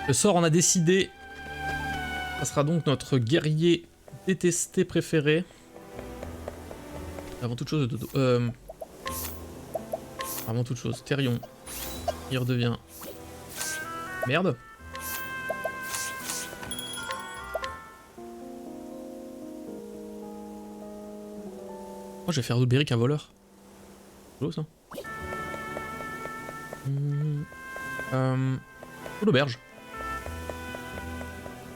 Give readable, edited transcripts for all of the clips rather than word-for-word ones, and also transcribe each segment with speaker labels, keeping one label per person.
Speaker 1: Le sort en a décidé. Ça sera donc notre guerrier détesté préféré. Avant toute chose, Dodo. Avant toute chose, Therion. Il redevient. Merde. Oh, je vais faire d'Auberic un voleur. C'est ça. L'auberge.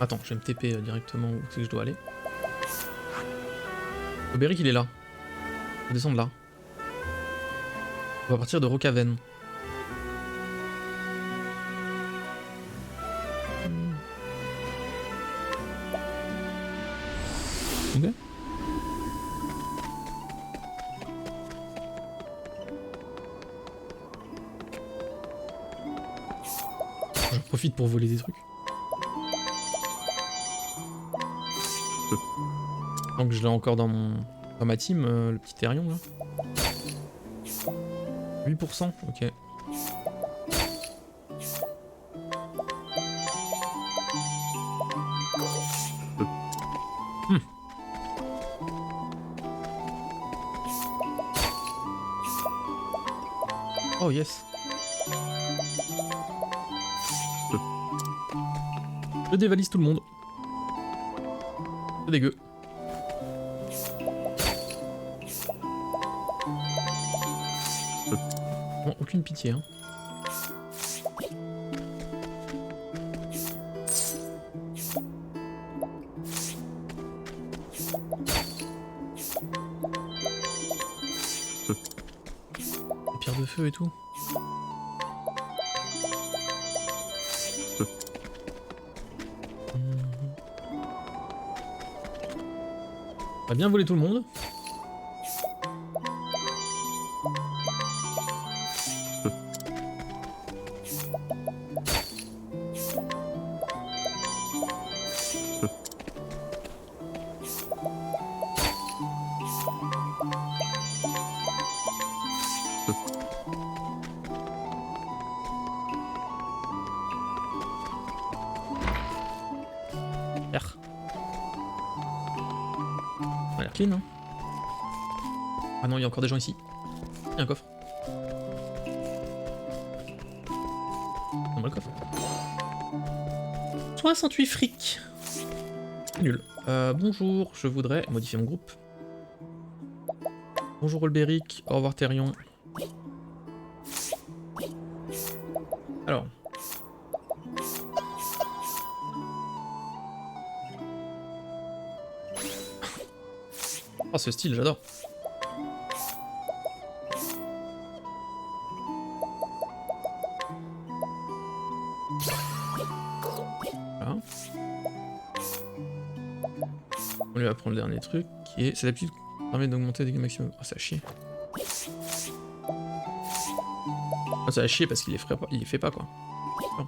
Speaker 1: Attends, je vais me TP directement où c'est que je dois aller. Auberic, il est là. On va descendre là. On va partir de Rocaven. Ok. J'en profite pour voler des trucs. Donc je l'ai encore dans ma team, le petit Therion là. 8%, ok. Oh yes. Je dévalise tout le monde. C'est dégueu. Bon, aucune pitié, hein. Les pierres de feu et tout. On va bien voler tout le monde. R. On a l'air clean, hein. Ah non, il y a encore des gens ici. Il y a un coffre. On va le coffre. 68 fric. Nul. Bonjour, je voudrais modifier mon groupe. Bonjour Olberic, au revoir Therion. Alors. Oh, ce style, j'adore. Voilà. On lui va prendre le dernier truc qui est. C'est l'habitude qui permet d'augmenter les dégâts maximum. Oh, ça a chier. Oh, ça a chier parce qu'il les fait pas quoi. Bon.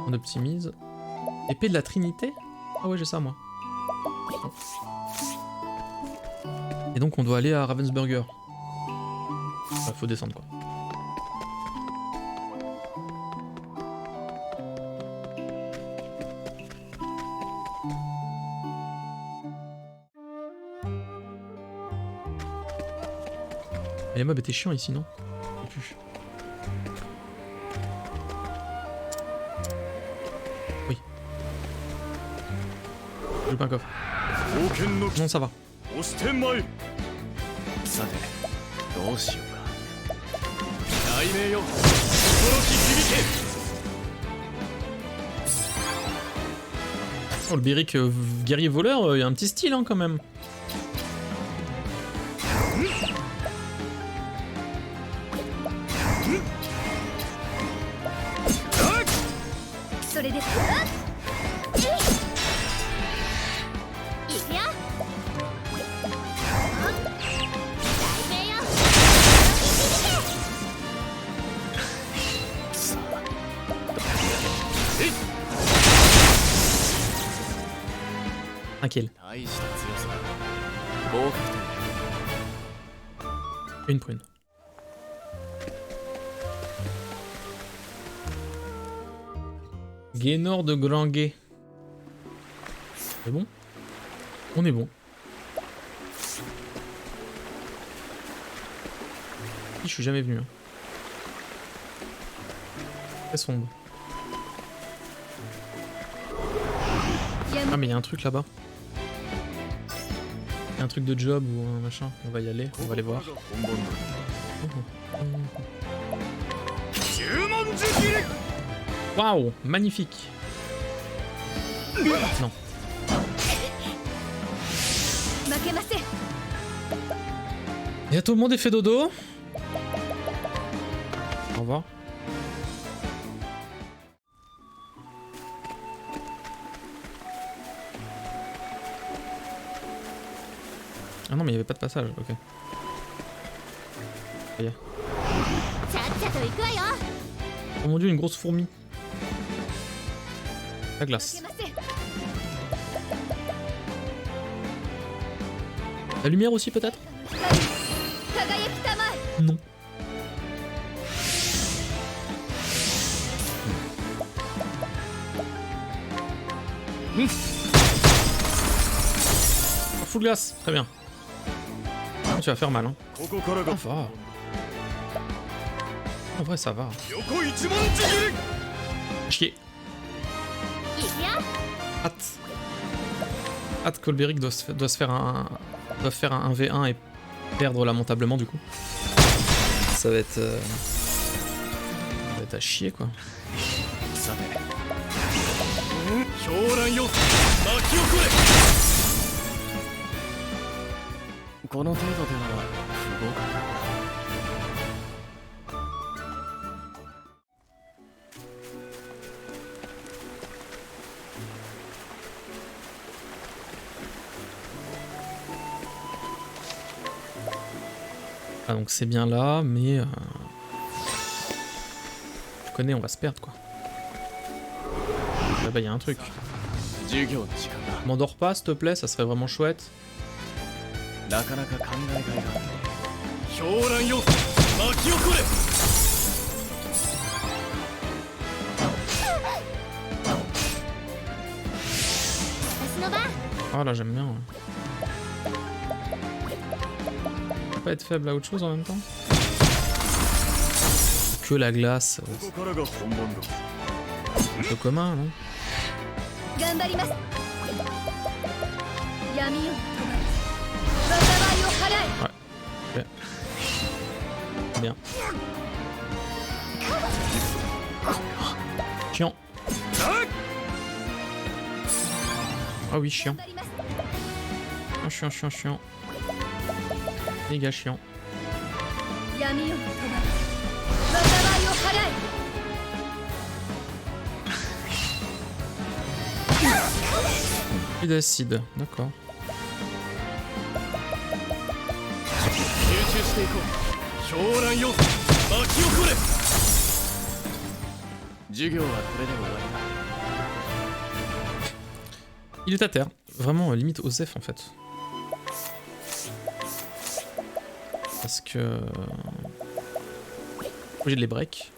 Speaker 1: On optimise. Épée de la Trinité? Ah ouais, j'ai ça moi. Bon. Et donc on doit aller à Ravensburger. Enfin, faut descendre quoi. Et les mobs étaient chiants ici, non? Je sais plus. Oui. J'ai pas un coffre. Non, ça va. Oh, le Beric guerrier voleur, il y a un petit style hein, quand même. Un kill. Une prune. Gaynor de Grand Gay. C'est bon? On est bon. Je suis jamais venu. Hein. Très sombre. Ah mais il y a un truc là-bas. Il y a un truc de job ou un machin. On va y aller, on va aller voir. Waouh, magnifique. Non. Et tout le monde est fait dodo. Au revoir. Ah non mais il n'y avait pas de passage, ok. Ça y est. Oh mon dieu, une grosse fourmi. La glace. La lumière aussi peut-être? Non. Oh, full glace, très bien. Oh, tu vas faire mal hein. Ça va. En vrai ça va. Chier. Hâte qu'Olberic doit se faire un 1v1 et perdre lamentablement du coup. Ça va être à chier quoi. Ah donc c'est bien là, mais je connais, on va se perdre quoi. Là-bas il y a un truc. M'endors pas s'il te plaît, ça serait vraiment chouette. Ah là j'aime bien. Ouais. Pas être faible à autre chose en même temps. Que la glace. Un peu commun, non? Ouais. Ok. Bien. Chiant. Ah oui, chiant. Chiant. Méga chiant. Et d'acide, d'accord. Il est à terre, vraiment limite Osef en fait. Parce que... J'ai de les break.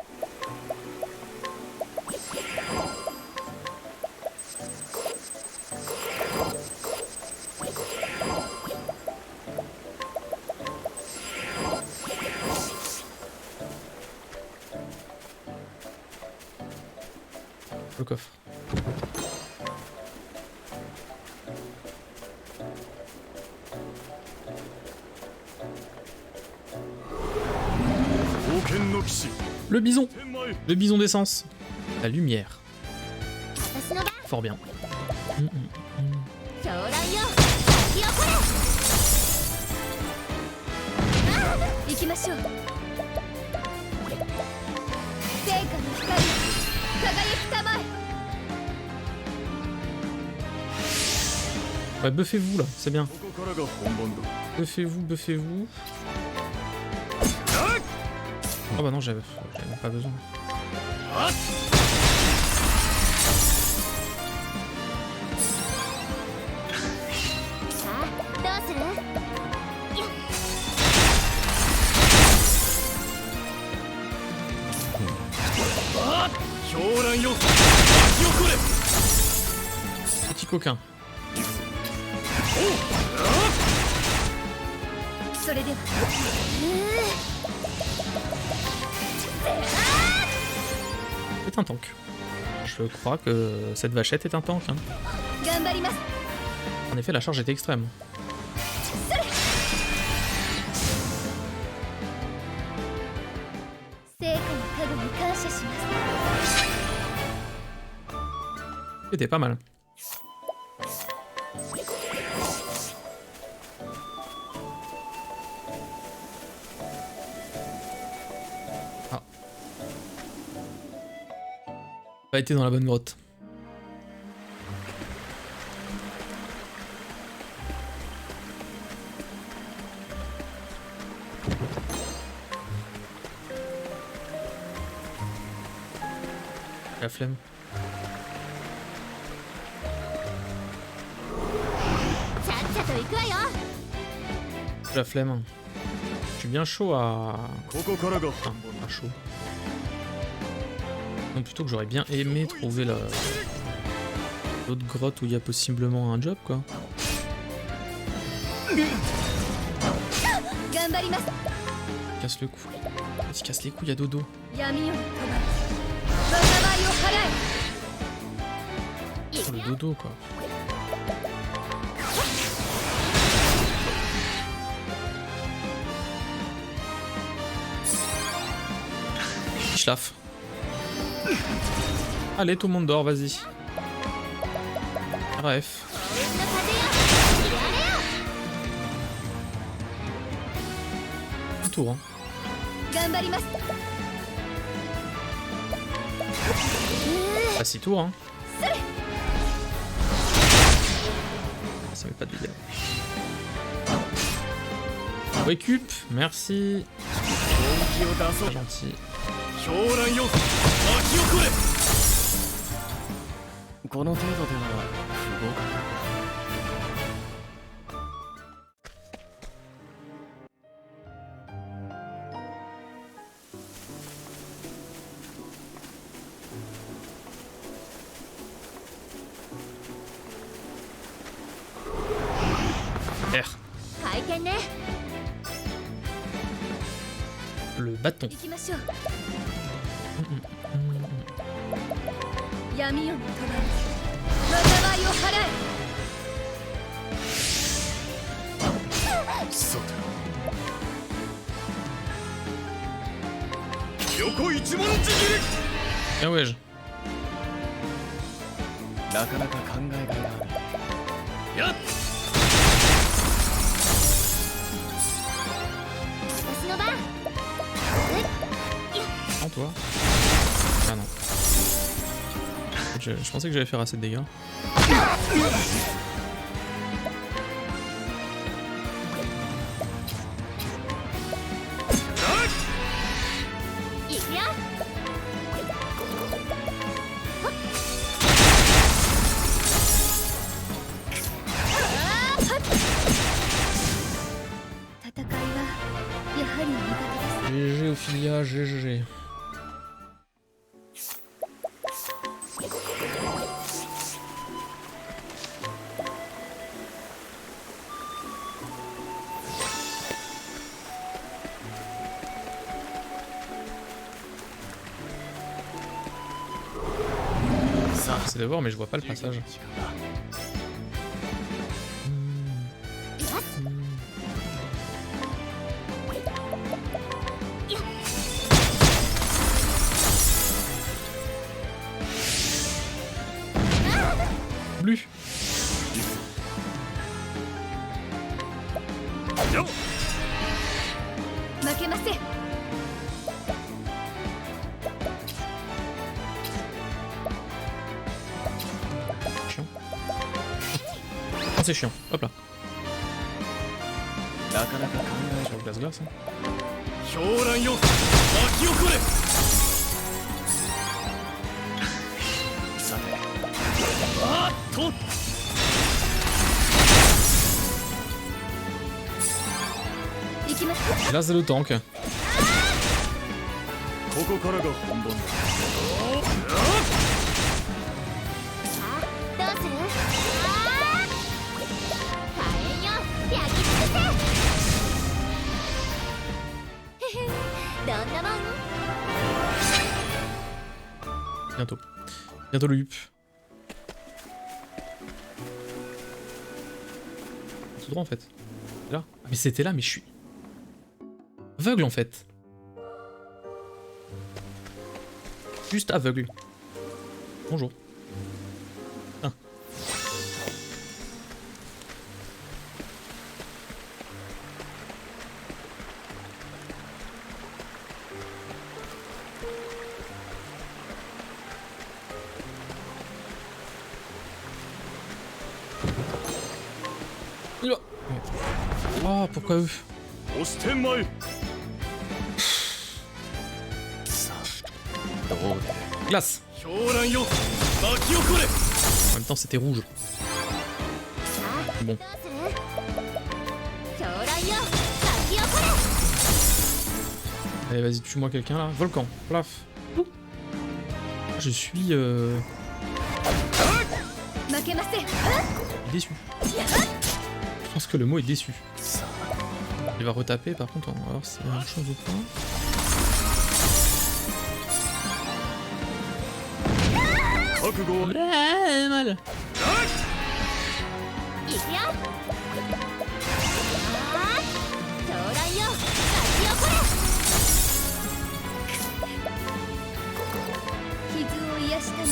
Speaker 1: Le coffre. Le bison. Le bison d'essence. La lumière. Fort bien. Ouais, buffez-vous là, c'est bien. Buffez-vous. Oh bah non, j'avais pas besoin. Petit coquin.
Speaker 2: それでは
Speaker 1: C'est un tank. Je crois que cette vachette est un tank. Hein.
Speaker 2: 頑張ります
Speaker 1: En effet, la charge est extrême. C'était pas mal. Ah. Pas été dans la bonne grotte. La flemme. La flemme. Je suis bien chaud à... Enfin, pas chaud. Non, plutôt que j'aurais bien aimé trouver la... l'autre grotte où il y a possiblement un job, quoi. Casse le cou. Vas-y, casse les couilles, y'a dodo. Oh, le dodo, quoi. Schlaf. Allez, tout le monde dort, vas-y. Bref. Un tour, hein. Pas 6 tours, hein. Ça met pas de dégâts. Récup, merci. Très gentil.
Speaker 3: この程度では不合格。
Speaker 1: R. Le bâton. Ah ouais.
Speaker 3: なかなか考えがいがある。やっ。
Speaker 1: Non, toi? Ah non. Je pensais que j'allais faire assez de dégâts. GG Ophilia, GG. C'est de voir, mais je vois pas le passage. Bleu. Chiant. Ah, c'est chiant. Hop là. Sur glace-glace. Hein. Et là, c'est le tank. Bientôt. Bientôt le hup. Tout droit en fait. Là. Ah, mais c'était là, mais je suis aveugle en fait. Juste aveugle. Bonjour. Ah. Il va. Oh, pourquoi eux?
Speaker 3: 押してまい。どうで
Speaker 1: Glace.
Speaker 3: 狂乱よ巻き起これ。
Speaker 1: En même temps, c'était rouge.
Speaker 2: さあ
Speaker 1: Bon.
Speaker 2: どうする狂乱よ巻き起こ
Speaker 1: Allez, vas-y, tue-moi quelqu'un là. Volcan. Plaf. Je suis
Speaker 2: れ負けません
Speaker 1: déçu. Je pense que le mot est déçu. Il va retaper, par contre, on va voir s'il y a une chose ou pas.
Speaker 3: 覚悟は
Speaker 1: Ah, mal.
Speaker 2: いくよあー狂乱よ巻き起これ傷を癒したの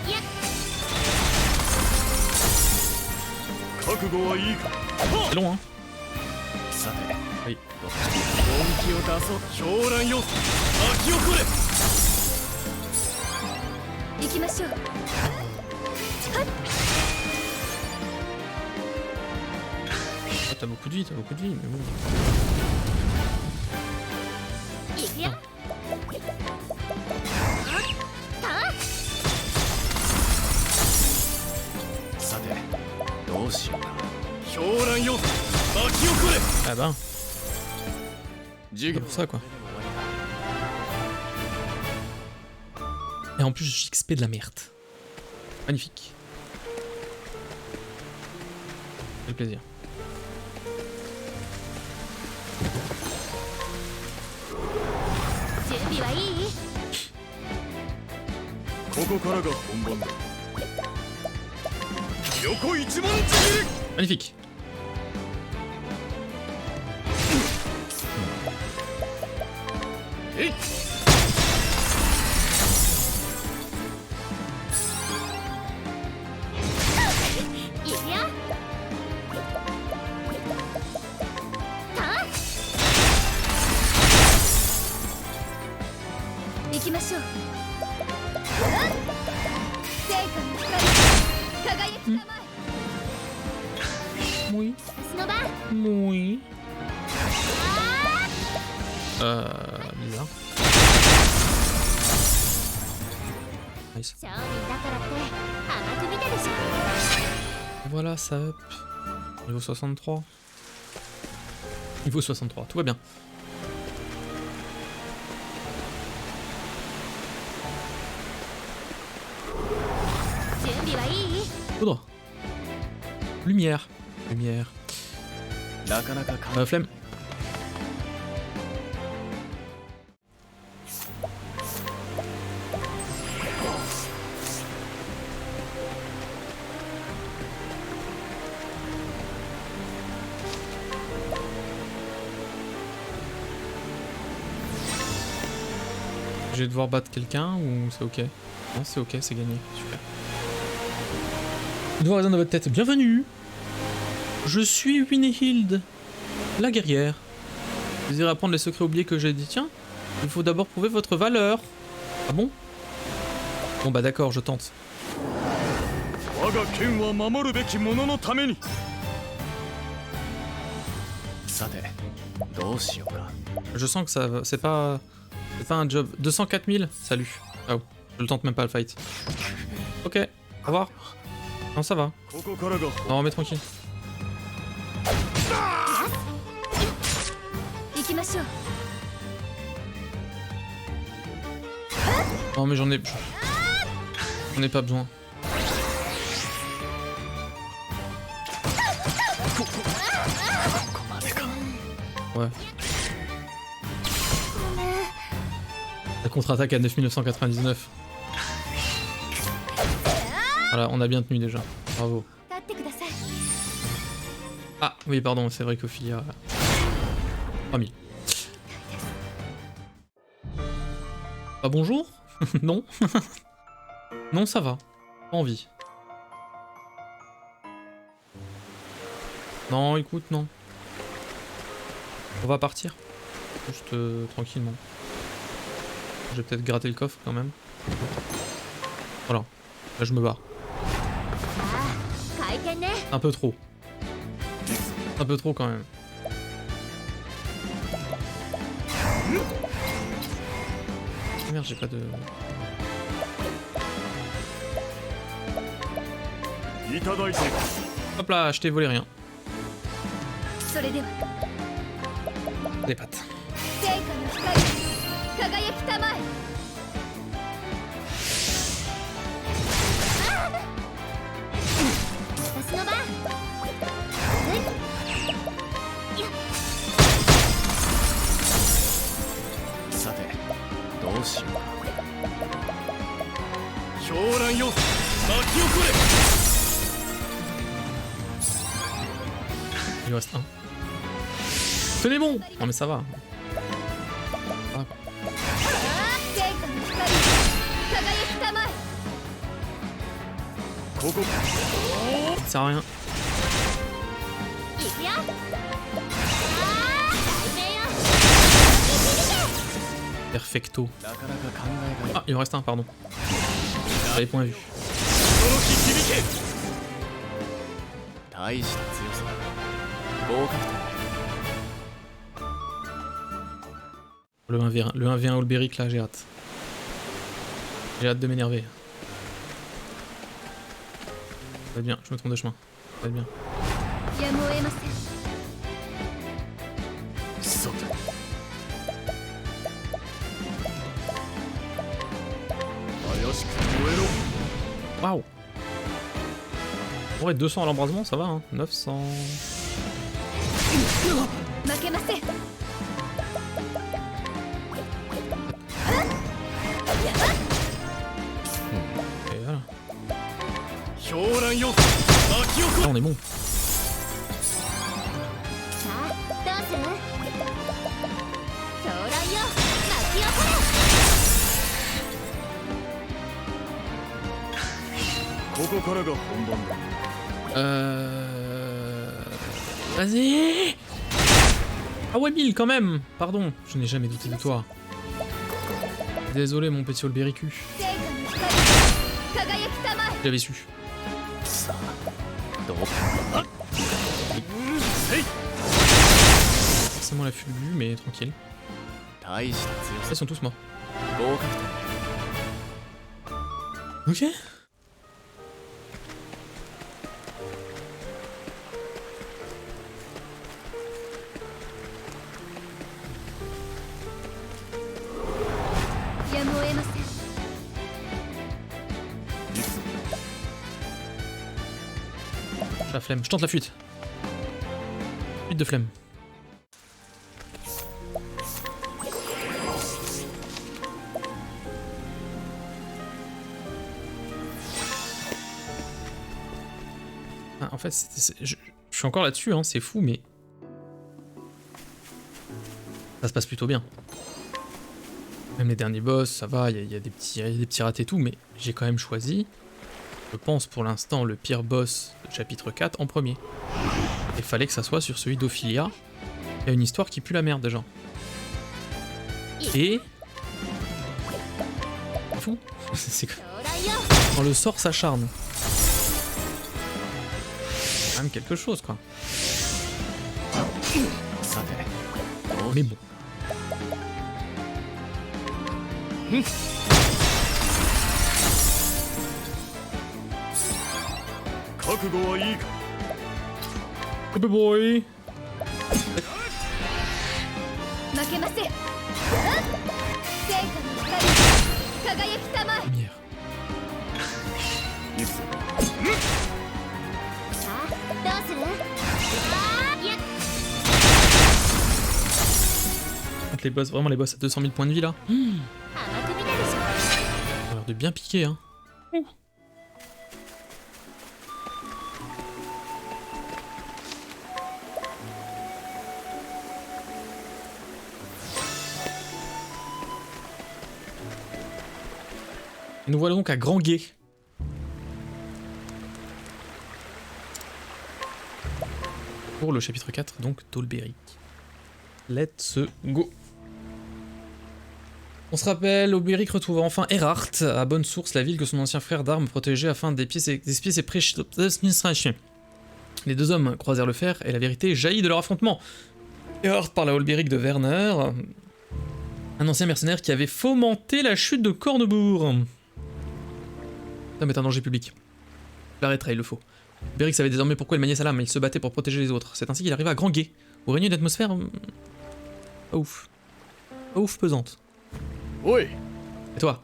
Speaker 2: いや
Speaker 3: 覚悟はいいか。
Speaker 1: C'est long, hein.
Speaker 3: さて
Speaker 1: Oui.
Speaker 3: 本気を出そう。狂乱よ巻き起これ。
Speaker 2: 行きましょう
Speaker 1: Ah, t'as beaucoup de vie, mais bon.
Speaker 2: 行くよ
Speaker 3: さてどうしようか。狂乱よ巻き起これ。
Speaker 1: Ah ben,
Speaker 3: 授
Speaker 1: c'est
Speaker 3: 業
Speaker 1: pour ça quoi. Et en plus, je XP de la merde. Magnifique. Quel plaisir.
Speaker 2: 準備はいい
Speaker 3: ここからが本番だ。横一文字切り。
Speaker 1: Magnifique.
Speaker 3: えい。
Speaker 2: 行くよ行きましょう成果の光輝きたまえ
Speaker 1: Oui.
Speaker 2: スノバ
Speaker 1: Oui. Bizarre. Nice.
Speaker 2: 商人だからって甘く見たでしょ
Speaker 1: Voilà, ça up. Niveau 63. Niveau 63, tout va bien. Poudre. Lumière. Lumière.
Speaker 3: なかなかか
Speaker 1: Flemme. Je vais devoir battre quelqu'un ou c'est ok? Non, c'est ok, c'est gagné. Super. Une voix résonne dans votre tête. Bienvenue! Je suis Winnehild, la guerrière. Vous désirez apprendre les secrets oubliés que j'ai dit? Tiens, il faut d'abord prouver votre valeur. Ah bon? Bon bah d'accord, je tente.
Speaker 3: 我が剣は守るべき者のために。さてどうしようか。
Speaker 1: Je sens que ça, c'est pas un job. 204 000. Salut. Ah oh, je le tente même pas le fight. Ok, au revoir. Non, ça va.
Speaker 3: ここからが
Speaker 1: On remet tranquille.
Speaker 2: 行きましょう
Speaker 1: Non mais j'en ai pas besoin. Ouais. La contre-attaque à 9999. Voilà, on a bien tenu déjà. Bravo.
Speaker 2: 立ってください。
Speaker 1: Ah, oui, pardon, c'est vrai qu'Ophilia... 3000. Ah, bonjour? Non. Non, ça va. Pas envie. Non, écoute, non. On va partir. Juste tranquillement. Je vais peut-être gratter le coffre quand même. Voilà. Là, je me barre.
Speaker 2: 回転ね。
Speaker 1: Un peu trop. Un peu trop quand même. Oh merde, j'ai pas de...
Speaker 3: いただいて
Speaker 1: Hop là, je t'ai volé rien.
Speaker 2: それでは
Speaker 1: Des pattes.
Speaker 2: 聖火の光輝きたまえ。私の番。
Speaker 3: さてどうしようか狂乱よ巻き起これ
Speaker 1: Il en reste un. Tenez bon. Non mais ça va. Ah,
Speaker 2: 聖火の光輝きたまえ。
Speaker 3: ここ
Speaker 1: ça sert à rien.
Speaker 2: いくよ。大変よ。
Speaker 1: Perfecto.
Speaker 3: なかなか考えが
Speaker 1: Ah, il en reste un, pardon. J'avais point vu.
Speaker 3: その日響け大した強さ合格点
Speaker 1: Le 1v1, le 1v1 Olberic là, j'ai hâte. J'ai hâte de m'énerver. Ça va être bien, je me trompe de chemin. Ça va être bien.
Speaker 2: やむを得ません。
Speaker 3: そうだ怪しく燃えろ
Speaker 1: Waouh. Ouais, 200 à l'embrasement, ça va, hein. 900...
Speaker 2: 負けません。
Speaker 1: Et voilà.
Speaker 3: 狂乱よ巻き起こ
Speaker 1: Là, on est bon.
Speaker 2: さあどうする？狂乱よ巻き起これ。
Speaker 3: ここからが本番だ
Speaker 1: Vas-y. Ah ouais, 1000 quand même. Pardon, je n'ai jamais douté de toi. Désolé, mon petit Olbericu.
Speaker 2: 聖火の光輝きたまえ。
Speaker 1: J'avais su.
Speaker 3: さあどうせい
Speaker 1: Forcément la fulgu, mais tranquille.
Speaker 3: 大した強さ
Speaker 1: Ils sont tous morts.
Speaker 3: 合格点
Speaker 1: Ok. La flemme, je tente la fuite. Fuite de flemme. Ah, en fait, je suis encore là-dessus, hein, c'est fou, mais... Ça se passe plutôt bien. Même les derniers boss, ça va, il y a des petits ratés et tout, mais j'ai quand même choisi, je pense pour l'instant, le pire boss de chapitre 4 en premier. Il fallait que ça soit sur celui d'Ophilia. Il y a une histoire qui pue la merde déjà. Et... C'est fou. C'est quand le sort s'acharne. C'est quand même quelque chose, quoi. Mais bon.
Speaker 3: 覚悟はいいか
Speaker 1: Good boy.
Speaker 2: 負けません。聖火の光輝きたまえ。
Speaker 1: Lumière.
Speaker 2: さあどうする？あーいや
Speaker 1: Peut-être les boss, vraiment les boss à 200 000 points de vie là.
Speaker 2: 甘く見たでしょ。
Speaker 1: Ça a l'air de bien piquer, hein. Et nous voilà donc à Grand Gué. Pour le chapitre 4, donc Tolberic. Let's go. On se rappelle, Auberic retrouva enfin Erhardt, à Bonne Source, la ville que son ancien frère d'armes protégeait afin d'éspier ses précieuses. Les deux hommes croisèrent le fer et la vérité jaillit de leur affrontement. Erhardt parla à Auberic de Werner, un ancien mercenaire qui avait fomenté la chute de Cornebourg. L'homme est un danger public. Il l'arrêtera, il le faut. Auberic savait désormais pourquoi il maniait sa lame, mais il se battait pour protéger les autres. C'est ainsi qu'il arriva à Grand Gué, où régnait une atmosphère... pas ouf. Pas ouf pesante.
Speaker 3: Oui.
Speaker 1: Et toi,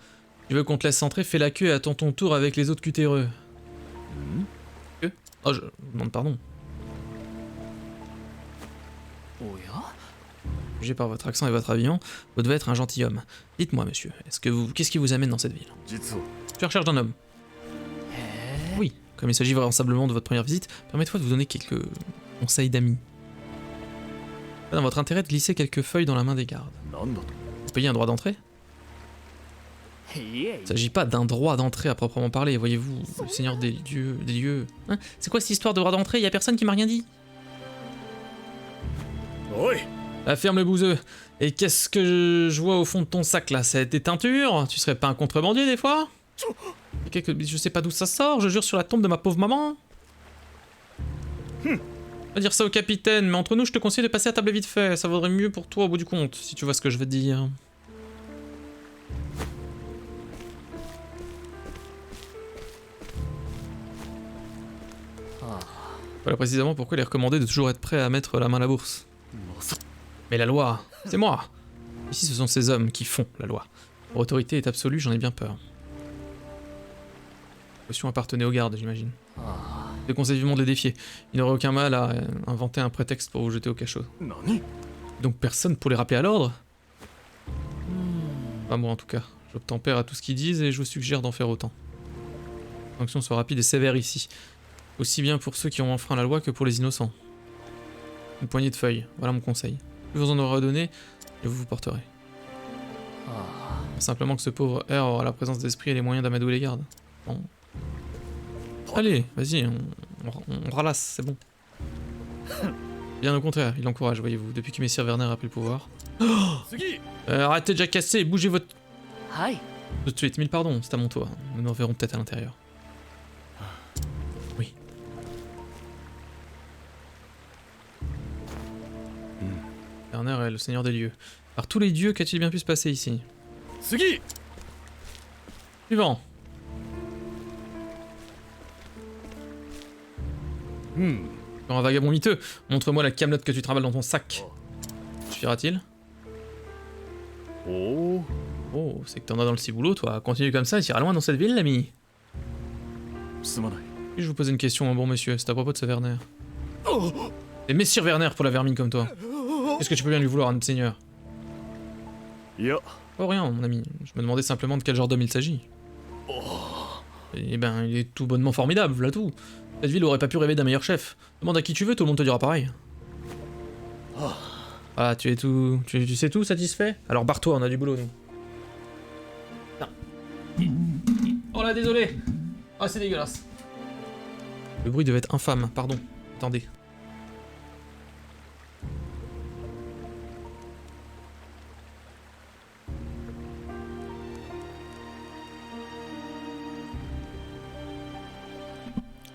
Speaker 1: tu veux qu'on te laisse entrer, fais la queue et attends ton tour avec les autres cutéreux. Que? Oh, je demande pardon. Jugé par votre accent et votre habillement, vous devez être un gentilhomme. Dites-moi, monsieur, qu'est-ce qui vous amène dans cette ville? Je suis à recherche d'un homme. Oui, comme il s'agit vraisemblablement de votre première visite, permettez-moi de vous donner quelques conseils d'amis. Dans votre intérêt de glisser quelques feuilles dans la main des gardes. Vous payez un droit d'entrée? Il ne s'agit pas d'un droit d'entrée à proprement parler, voyez-vous, le seigneur des lieux... Hein, c'est quoi cette histoire de droit d'entrée? Y a personne qui m'a rien dit?
Speaker 3: Oui.
Speaker 1: Ah, ferme le bouseux. Et qu'est-ce que je vois au fond de ton sac là? C'est des teintures? Tu serais pas un contrebandier des fois? Je sais pas d'où ça sort, je jure sur la tombe de ma pauvre maman. Va dire ça au capitaine, mais entre nous je te conseille de passer à table vite fait, ça vaudrait mieux pour toi au bout du compte, si tu vois ce que je veux dire. Voilà précisément pourquoi il est recommandé de toujours être prêt à mettre la main à la bourse. Mais la loi, c'est moi. Ici ce sont ces hommes qui font la loi. Leur autorité est absolue, j'en ai bien peur. La potion appartenait aux gardes, j'imagine. Je te conseille vivement de les défier. Il n'aurait aucun mal à inventer un prétexte pour vous jeter au cachot. Donc personne pour les rappeler à l'ordre? Pas moi en tout cas. J'obtempère à tout ce qu'ils disent et je vous suggère d'en faire autant. Les sanctions sont rapides et sévères ici. Aussi bien pour ceux qui ont enfreint la loi que pour les innocents. Une poignée de feuilles, voilà mon conseil. Je vous en aurai donné et vous vous porterez. Simplement que ce pauvre R aura la présence d'esprit et les moyens d'amadouer les gardes. Bon. Allez, vas-y, on ralasse, c'est bon. Bien au contraire, il encourage, voyez-vous, depuis que Messire Werner a pris le pouvoir. Oh arrêtez de jacasser et bougez votre... Tout de suite, mille pardons, c'est à mon tour. Nous nous verrons peut-être à l'intérieur. Oui. Werner est le seigneur des lieux. Par tous les dieux, qu'a-t-il bien pu se passer ici? Suivant. Un vagabond miteux, montre-moi la camelote que tu travailles dans ton sac. Suffira-t-il? Oh, c'est que t'en as dans le ciboulot, toi. Continue comme ça et t'iras loin dans cette ville, l'ami. Puis-je vous poser une question, bon monsieur? C'est à propos de ce Werner. Et Messire Werner pour la vermine comme toi. Qu'est-ce que tu peux bien lui vouloir, un seigneur? Oh rien, mon ami. Je me demandais simplement de quel genre d'homme il s'agit. Eh ben, il est tout bonnement formidable, voilà tout. Cette ville aurait pas pu rêver d'un meilleur chef. Demande à qui tu veux, tout le monde te dira pareil. Ah, tu sais tout, satisfait? Alors barre-toi, on a du boulot, nous. Oh là, désolé. Oh, c'est dégueulasse. Le bruit devait être infâme, pardon. Attendez.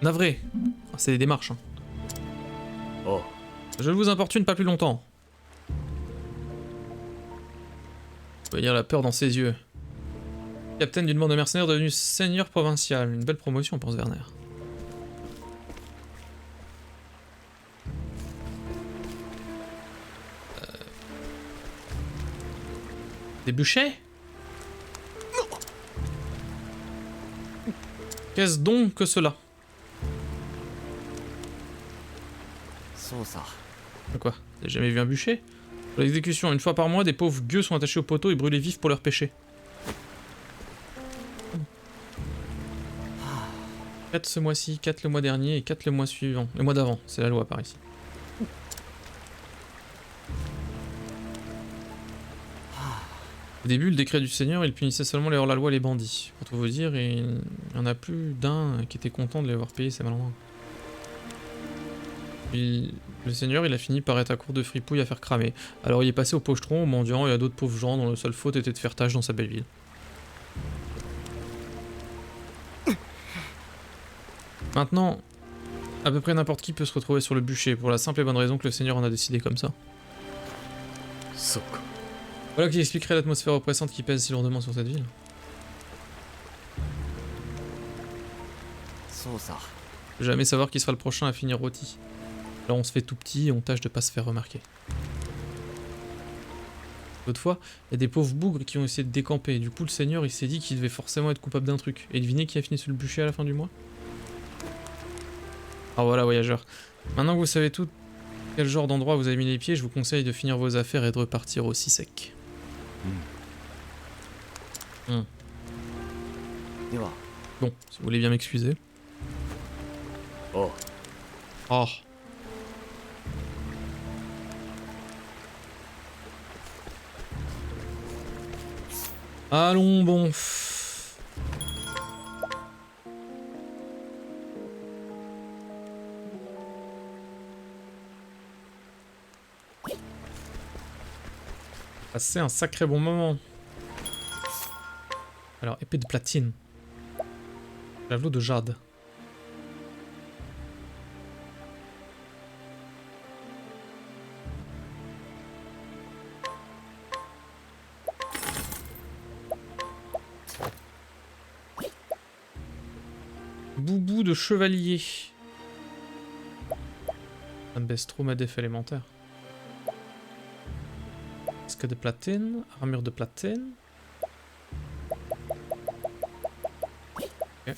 Speaker 1: Navré. C'est des démarches. Hein. Je ne vous importune pas plus longtemps. Vous voyez la peur dans ses yeux. Capitaine d'une bande de mercenaires devenu seigneur provincial. Une belle promotion, pense Werner. Des bûchers? Qu'est-ce donc que cela? Quoi? T'as jamais vu un bûcher? L'exécution, une fois par mois, des pauvres gueux sont attachés au poteau et brûlés vifs pour leurs péchés. 4 ce mois-ci, 4 le mois dernier et 4 le mois suivant. Le mois d'avant, c'est la loi par ici. Au début, le décret du Seigneur, il punissait seulement les hors-la-loi et les bandits. Pour tout vous dire, il y en a plus d'un qui était content de les avoir payés ces malandrins. Puis, le Seigneur, il a fini par être à court de fripouilles à faire cramer. Alors il est passé au pochetron, aux mendiants et à d'autres pauvres gens dont la seule faute était de faire tâche dans sa belle ville. Maintenant, à peu près n'importe qui peut se retrouver sur le bûcher, pour la simple et bonne raison que le Seigneur en a décidé comme ça. Voilà qui expliquerait l'atmosphère oppressante qui pèse si lourdement sur cette ville. Jamais savoir qui sera le prochain à finir rôti. Là on se fait tout petit et on tâche de pas se faire remarquer. L'autre fois, il y a des pauvres bougres qui ont essayé de décamper, et du coup le Seigneur il s'est dit qu'il devait forcément être coupable d'un truc. Et devinez qui a fini sur le bûcher à la fin du mois? Ah voilà voyageurs. Maintenant que vous savez tout quel genre d'endroit vous avez mis les pieds, je vous conseille de finir vos affaires et de repartir aussi sec. Bon, si vous voulez bien m'excuser. Oh. Allons bon. Passer un sacré bon moment. Alors, épée de platine. Javelot de jade. Boubou de chevalier. Ça me baisse trop ma déf élémentaire. Casque de platine, armure de platine. Ok.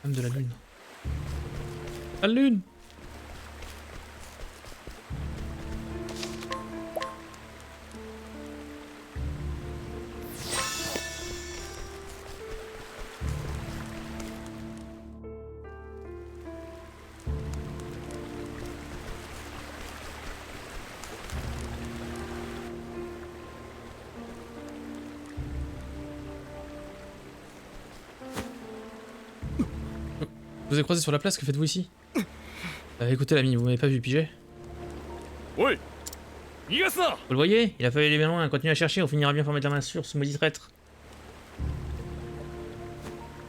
Speaker 1: Même de la lune. La lune! Je vous ai croisé sur la place, que faites-vous ici? Écoutez l'ami, vous m'avez pas vu piger?
Speaker 3: Oui.
Speaker 1: Vous le voyez? Il a fallu aller bien loin, continuez à chercher, on finira bien par mettre la main sur ce maudit traître.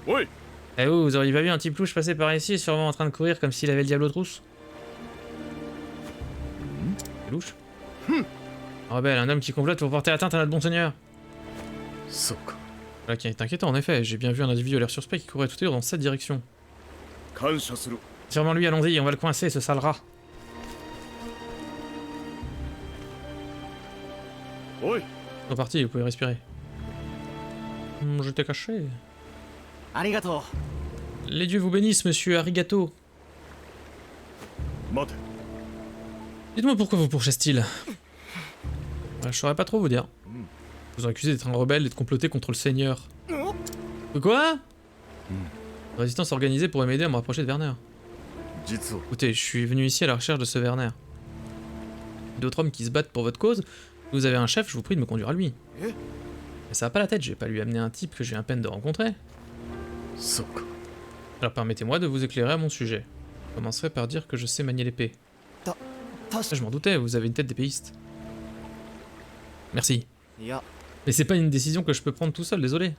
Speaker 3: Oui.
Speaker 1: Eh vous auriez pas vu un type louche passer par ici, sûrement en train de courir comme s'il avait le diable aux trousses? C'est louche. Rebelle, un homme qui complote pour porter atteinte à notre bon seigneur. Voilà qui est inquiétant en effet, j'ai bien vu un individu à l'air suspect qui courait tout à l'heure dans cette direction. Sûrement lui, allons-y, on va le coincer, ce sale rat.
Speaker 3: Oui.
Speaker 1: Reparti, vous pouvez respirer. J'étais caché.
Speaker 4: Arigato.
Speaker 1: Les dieux vous bénissent, monsieur Arigato. Dites-moi pourquoi vous pourchassent-ils? Je saurais pas trop vous dire. Vous ont accusé d'être un rebelle et de comploter contre le Seigneur. De quoi? La résistance organisée pourrait m'aider à me rapprocher de Werner. Écoutez, je suis venu ici à la recherche de ce Werner. D'autres hommes qui se battent pour votre cause. Si vous avez un chef, je vous prie de me conduire à lui. Mais ça va pas la tête, je vais pas lui amener un type que j'ai à peine de rencontrer. Alors permettez-moi de vous éclairer à mon sujet. Je commencerai par dire que je sais manier l'épée. Je m'en doutais, vous avez une tête d'épéiste. Merci. Mais c'est pas une décision que je peux prendre tout seul, désolé.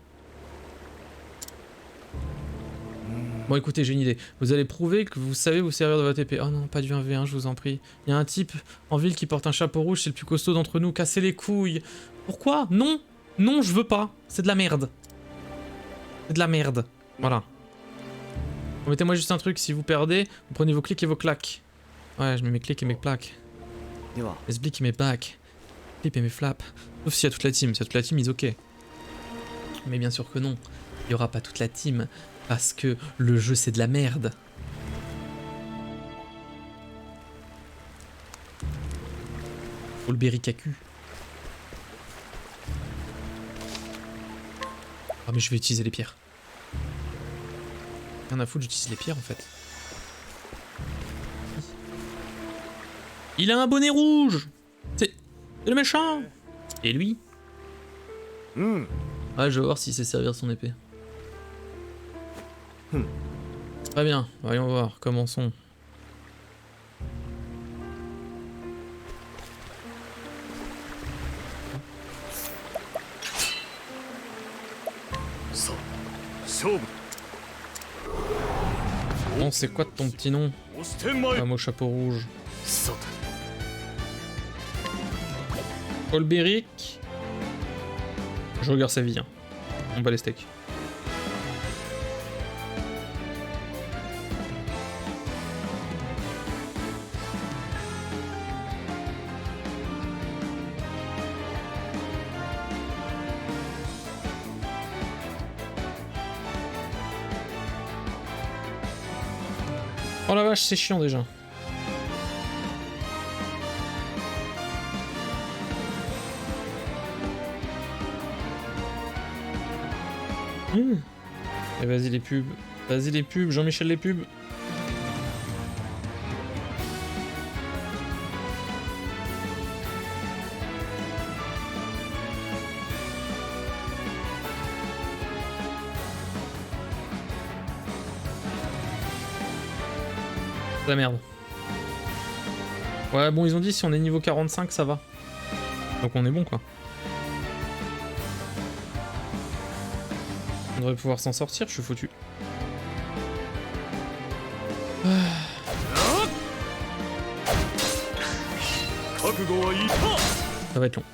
Speaker 1: Bon écoutez, j'ai une idée. Vous allez prouver que vous savez vous servir de votre épée. Oh non, pas du 1v1, je vous en prie. Il y a un type en ville qui porte un chapeau rouge, c'est le plus costaud d'entre nous. Cassez les couilles. Pourquoi? Non. Non, je veux pas. C'est de la merde. C'est de la merde. Voilà. Promettez-moi juste un truc, si vous perdez, vous prenez vos clics et vos claques. Ouais, je mets mes clics et mes plaques. Les sblics et mes bacs. Flip et mes flaps. Sauf s'il y a toute la team. S'il y a toute la team, ils ok. Mais bien sûr que non. Il y aura pas toute la team. Parce que le jeu c'est de la merde. Olberry Kaku. Ah mais je vais utiliser les pierres. Rien à foutre, j'utilise les pierres en fait. Il a un bonnet rouge. C'est le méchant. Et lui? Ah, je vais voir s'il sait servir son épée. Très bien, voyons voir, commençons. Bon, c'est quoi ton petit nom? Femme au chapeau rouge. Olberic. Je regarde sa vie, hein. On bat les steaks. Oh la vache, c'est chiant déjà. Et vas-y les pubs. Vas-y les pubs, Jean-Michel les pubs. La merde. Ouais bon ils ont dit si on est niveau 45 ça va. Donc on est bon quoi. On devrait pouvoir s'en sortir, je suis foutu. Ça va être long.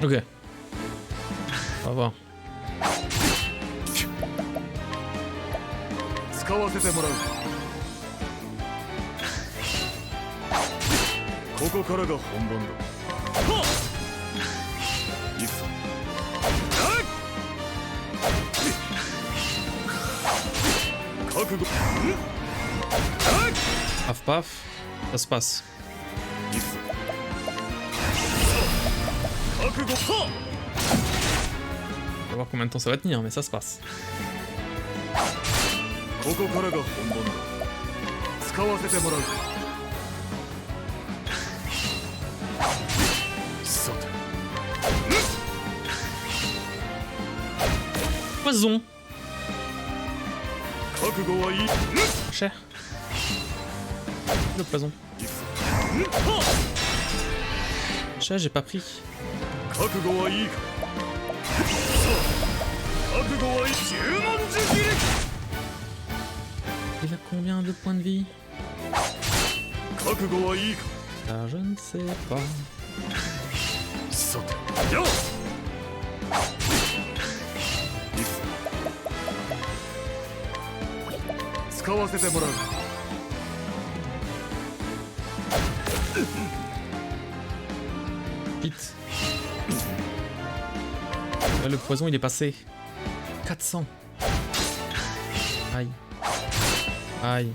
Speaker 1: Ok. On va voir. Paf paf, ça se passe. On va voir combien de temps ça va tenir, mais ça se passe. Poison. Cher. Le poison. Cher, j'ai pas pris. Il a combien de points de vie? Ça, je ne sais pas. Vite. Ouais, le poison il est passé. 400. Aïe. Aïe.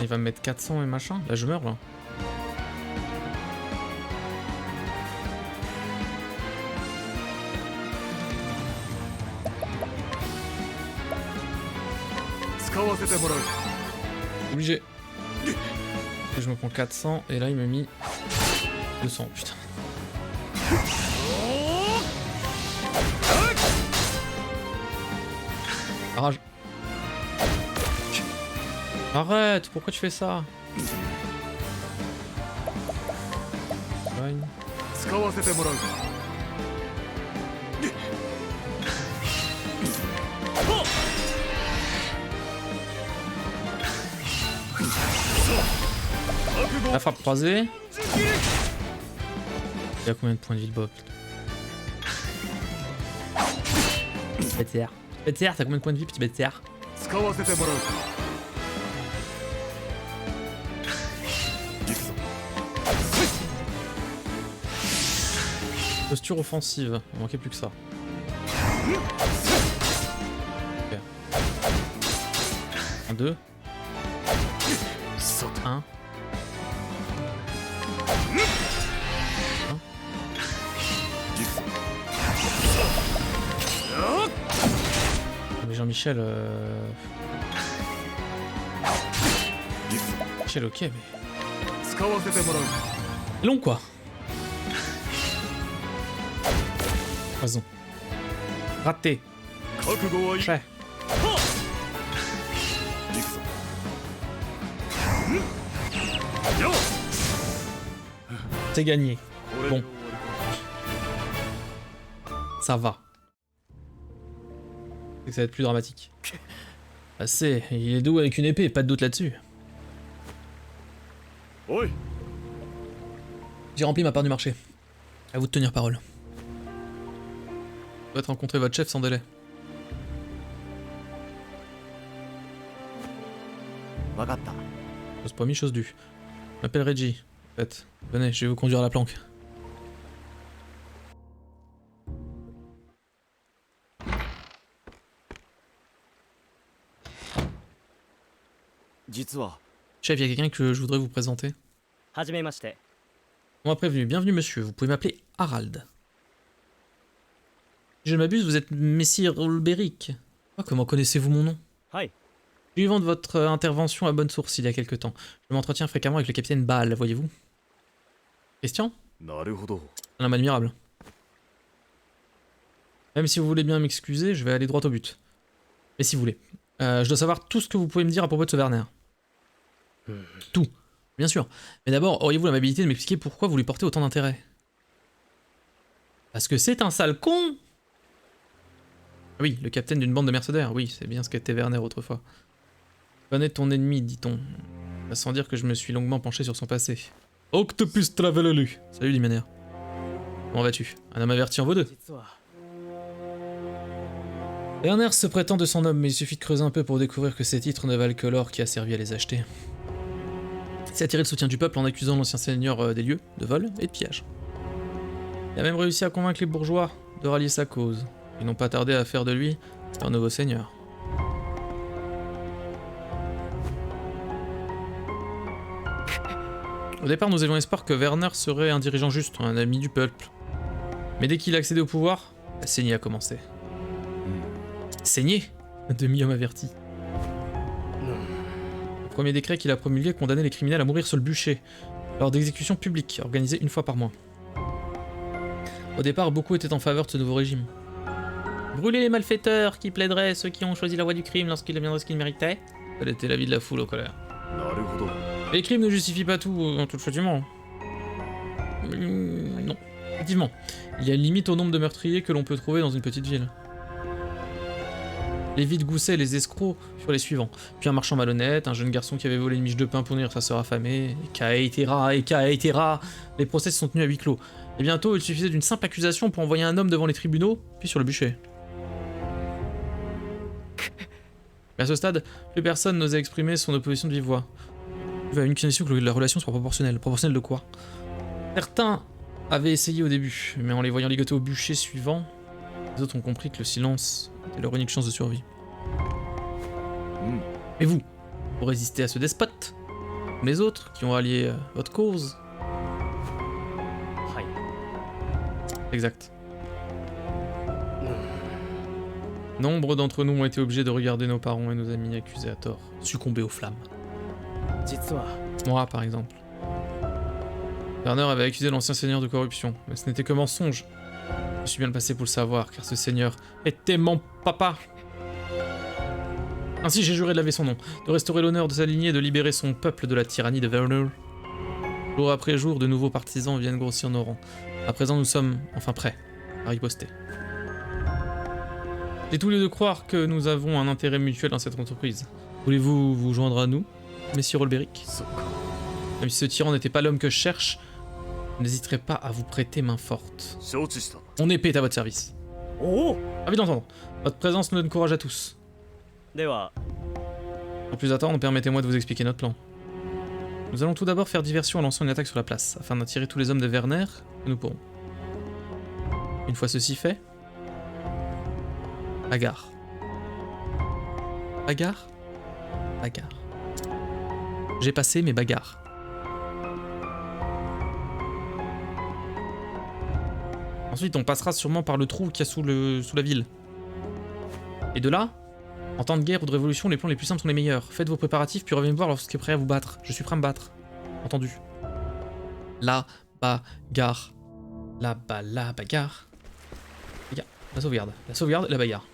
Speaker 1: Il va me mettre 400 et machin. Là je meurs là. Obligé. Je me prends 400 et là il m'a mis 200, putain. Rage. Arrête, pourquoi tu fais ça? Fine. La frappe croisée. Il y a combien de points de vie le Bob? PTR. BTR, t'as combien de points de vie, petit BTR?
Speaker 3: 使わせてもらうか行くぞ
Speaker 1: Posture offensive, il manquait plus que ça. Ok. 1, 2,
Speaker 3: 外
Speaker 1: 1. Mais Jean-Michel... Michel, ok, mais...
Speaker 3: 使わせてもらうか
Speaker 1: Long quoi. Poison. Raté.
Speaker 3: 覚悟はいい
Speaker 1: Chat.
Speaker 3: 行くぞよっ
Speaker 1: C'est gagné.
Speaker 3: これで終わりか
Speaker 1: Ça va. C'est que ça va être plus dramatique. Assez. Il est doux avec une épée, pas de doute là-dessus.
Speaker 3: おい
Speaker 1: J'ai rempli ma part du marché. À vous de tenir parole. Vous devez rencontrer votre chef sans délai.
Speaker 4: わかった
Speaker 1: Chose promis, chose due. Je m'appelle Reggie. En fait, venez, je vais vous conduire à la planque.
Speaker 4: 実は
Speaker 1: Chef, il y a quelqu'un que je voudrais vous présenter.
Speaker 4: はじめまして
Speaker 1: On m'a prévenu. Bienvenue, monsieur. Vous pouvez m'appeler Harald. Si je ne m'abuse, vous êtes Messire Ulberic. Oh, comment connaissez-vous mon nom?
Speaker 4: はい
Speaker 1: Suivant de votre intervention à Bonne Source il y a quelque temps, je m'entretiens fréquemment avec le capitaine Baal, voyez-vous. Christian?
Speaker 3: なるほど
Speaker 1: Un homme admirable. Même si vous voulez bien m'excuser, je vais aller droit au but. Mais si vous voulez. Je dois savoir tout ce que vous pouvez me dire à propos de ce Werner. Tout. Bien sûr. Mais d'abord, auriez-vous l'amabilité de m'expliquer pourquoi vous lui portez autant d'intérêt? Parce que c'est un sale con! Ah oui, le capitaine d'une bande de mercenaires, oui, c'est bien ce qu'était Werner autrefois. Connais ton ennemi, dit-on. Sans dire que je me suis longuement penché sur son passé. Octopus Travelelu. Salut Limaner. Comment vas-tu? Un homme averti en vaut deux.
Speaker 4: 実は
Speaker 1: Werner se prétend de son homme, mais il suffit de creuser un peu pour découvrir que ces titres ne valent que l'or qui a servi à les acheter. Il s'est attiré le soutien du peuple en accusant l'ancien seigneur des lieux de vol et de pillage. Il a même réussi à convaincre les bourgeois de rallier sa cause. Ils n'ont pas tardé à faire de lui leur nouveau seigneur. Au départ, nous avions espoir que Werner serait un dirigeant juste, un ami du peuple. Mais dès qu'il a accédé au pouvoir, la saignée a commencé. Saignée? Un demi-homme averti. Le premier décret qu'il a promulgué condamnait les criminels à mourir sur le bûcher, lors d'exécutions publiques, organisées une fois par mois. Au départ, beaucoup étaient en faveur de ce nouveau régime. Brûler les malfaiteurs qui plaideraient ceux qui ont choisi la voie du crime lorsqu'ils deviendraient ce qu'ils méritaient. Tel était l'avis de la foule aux colères.
Speaker 3: なるほど
Speaker 1: Les crimes ne justifient pas tout en tout châtiment. Non. Effectivement, il y a une limite au nombre de meurtriers que l'on peut trouver dans une petite ville. Les vide-gousset et les escrocs furent les suivants. Puis un marchand malhonnête, un jeune garçon qui avait volé une miche de pain pour nourrir sa sœur affamée, etc. Les procès se sont tenus à huis clos. Et bientôt, il suffisait d'une simple accusation pour envoyer un homme devant les tribunaux, puis sur le bûcher. Mais à ce stade, plus personne n'osait exprimer son opposition de vive voix. Il y a une condition que la relation soit proportionnelle. Proportionnelle de quoi? Certains avaient essayé au début, mais en les voyant ligoter au bûcher suivant, les autres ont compris que le silence était leur unique chance de survie. Et vous résistez à ce despote? Comme les autres qui ont allié votre cause?
Speaker 4: はい
Speaker 1: Exact. Nombre d'entre nous ont été obligés de regarder nos parents et nos amis accusés à tort, succomber aux flammes.
Speaker 4: 実は
Speaker 1: Moi, par exemple. Werner avait accusé l'ancien seigneur de corruption, mais ce n'était que mensonge. Je suis bien le passé pour le savoir, car ce seigneur était mon papa. Ainsi, j'ai juré de laver son nom, de restaurer l'honneur de sa lignée et de libérer son peuple de la tyrannie de Werner. Jour après jour, de nouveaux partisans viennent grossir nos rangs. À présent, nous sommes enfin prêts à riposter. J'ai tout lieu de croire que nous avons un intérêt mutuel dans cette entreprise. Voulez-vous vous joindre à nous, Messire Ulberic?
Speaker 3: そっか
Speaker 1: Même si ce tyran n'était pas l'homme que je cherche, je n'hésiterai pas à vous prêter main forte.
Speaker 3: 承知した
Speaker 1: Mon épée est à votre service.
Speaker 4: おお
Speaker 1: Ravi d'entendre. Votre présence nous donne courage à tous.
Speaker 4: では
Speaker 1: Sans plus attendre, permettez-moi de vous expliquer notre plan. Nous allons tout d'abord faire diversion en lançant une attaque sur la place, afin d'attirer tous les hommes de Werner que nous pourrons. Une fois ceci fait... Bagarre. Bagarre. Bagarre. J'ai passé mes bagarres. Ensuite, on passera sûrement par le trou qu'il y a sous la ville. Et de là, en temps de guerre ou de révolution, les plans les plus simples sont les meilleurs. Faites vos préparatifs, puis revenez me voir lorsque prêt à vous battre. Je suis prêt à me battre. Entendu. La bagarre. La bagarre. La sauvegarde. La sauvegarde et la bagarre.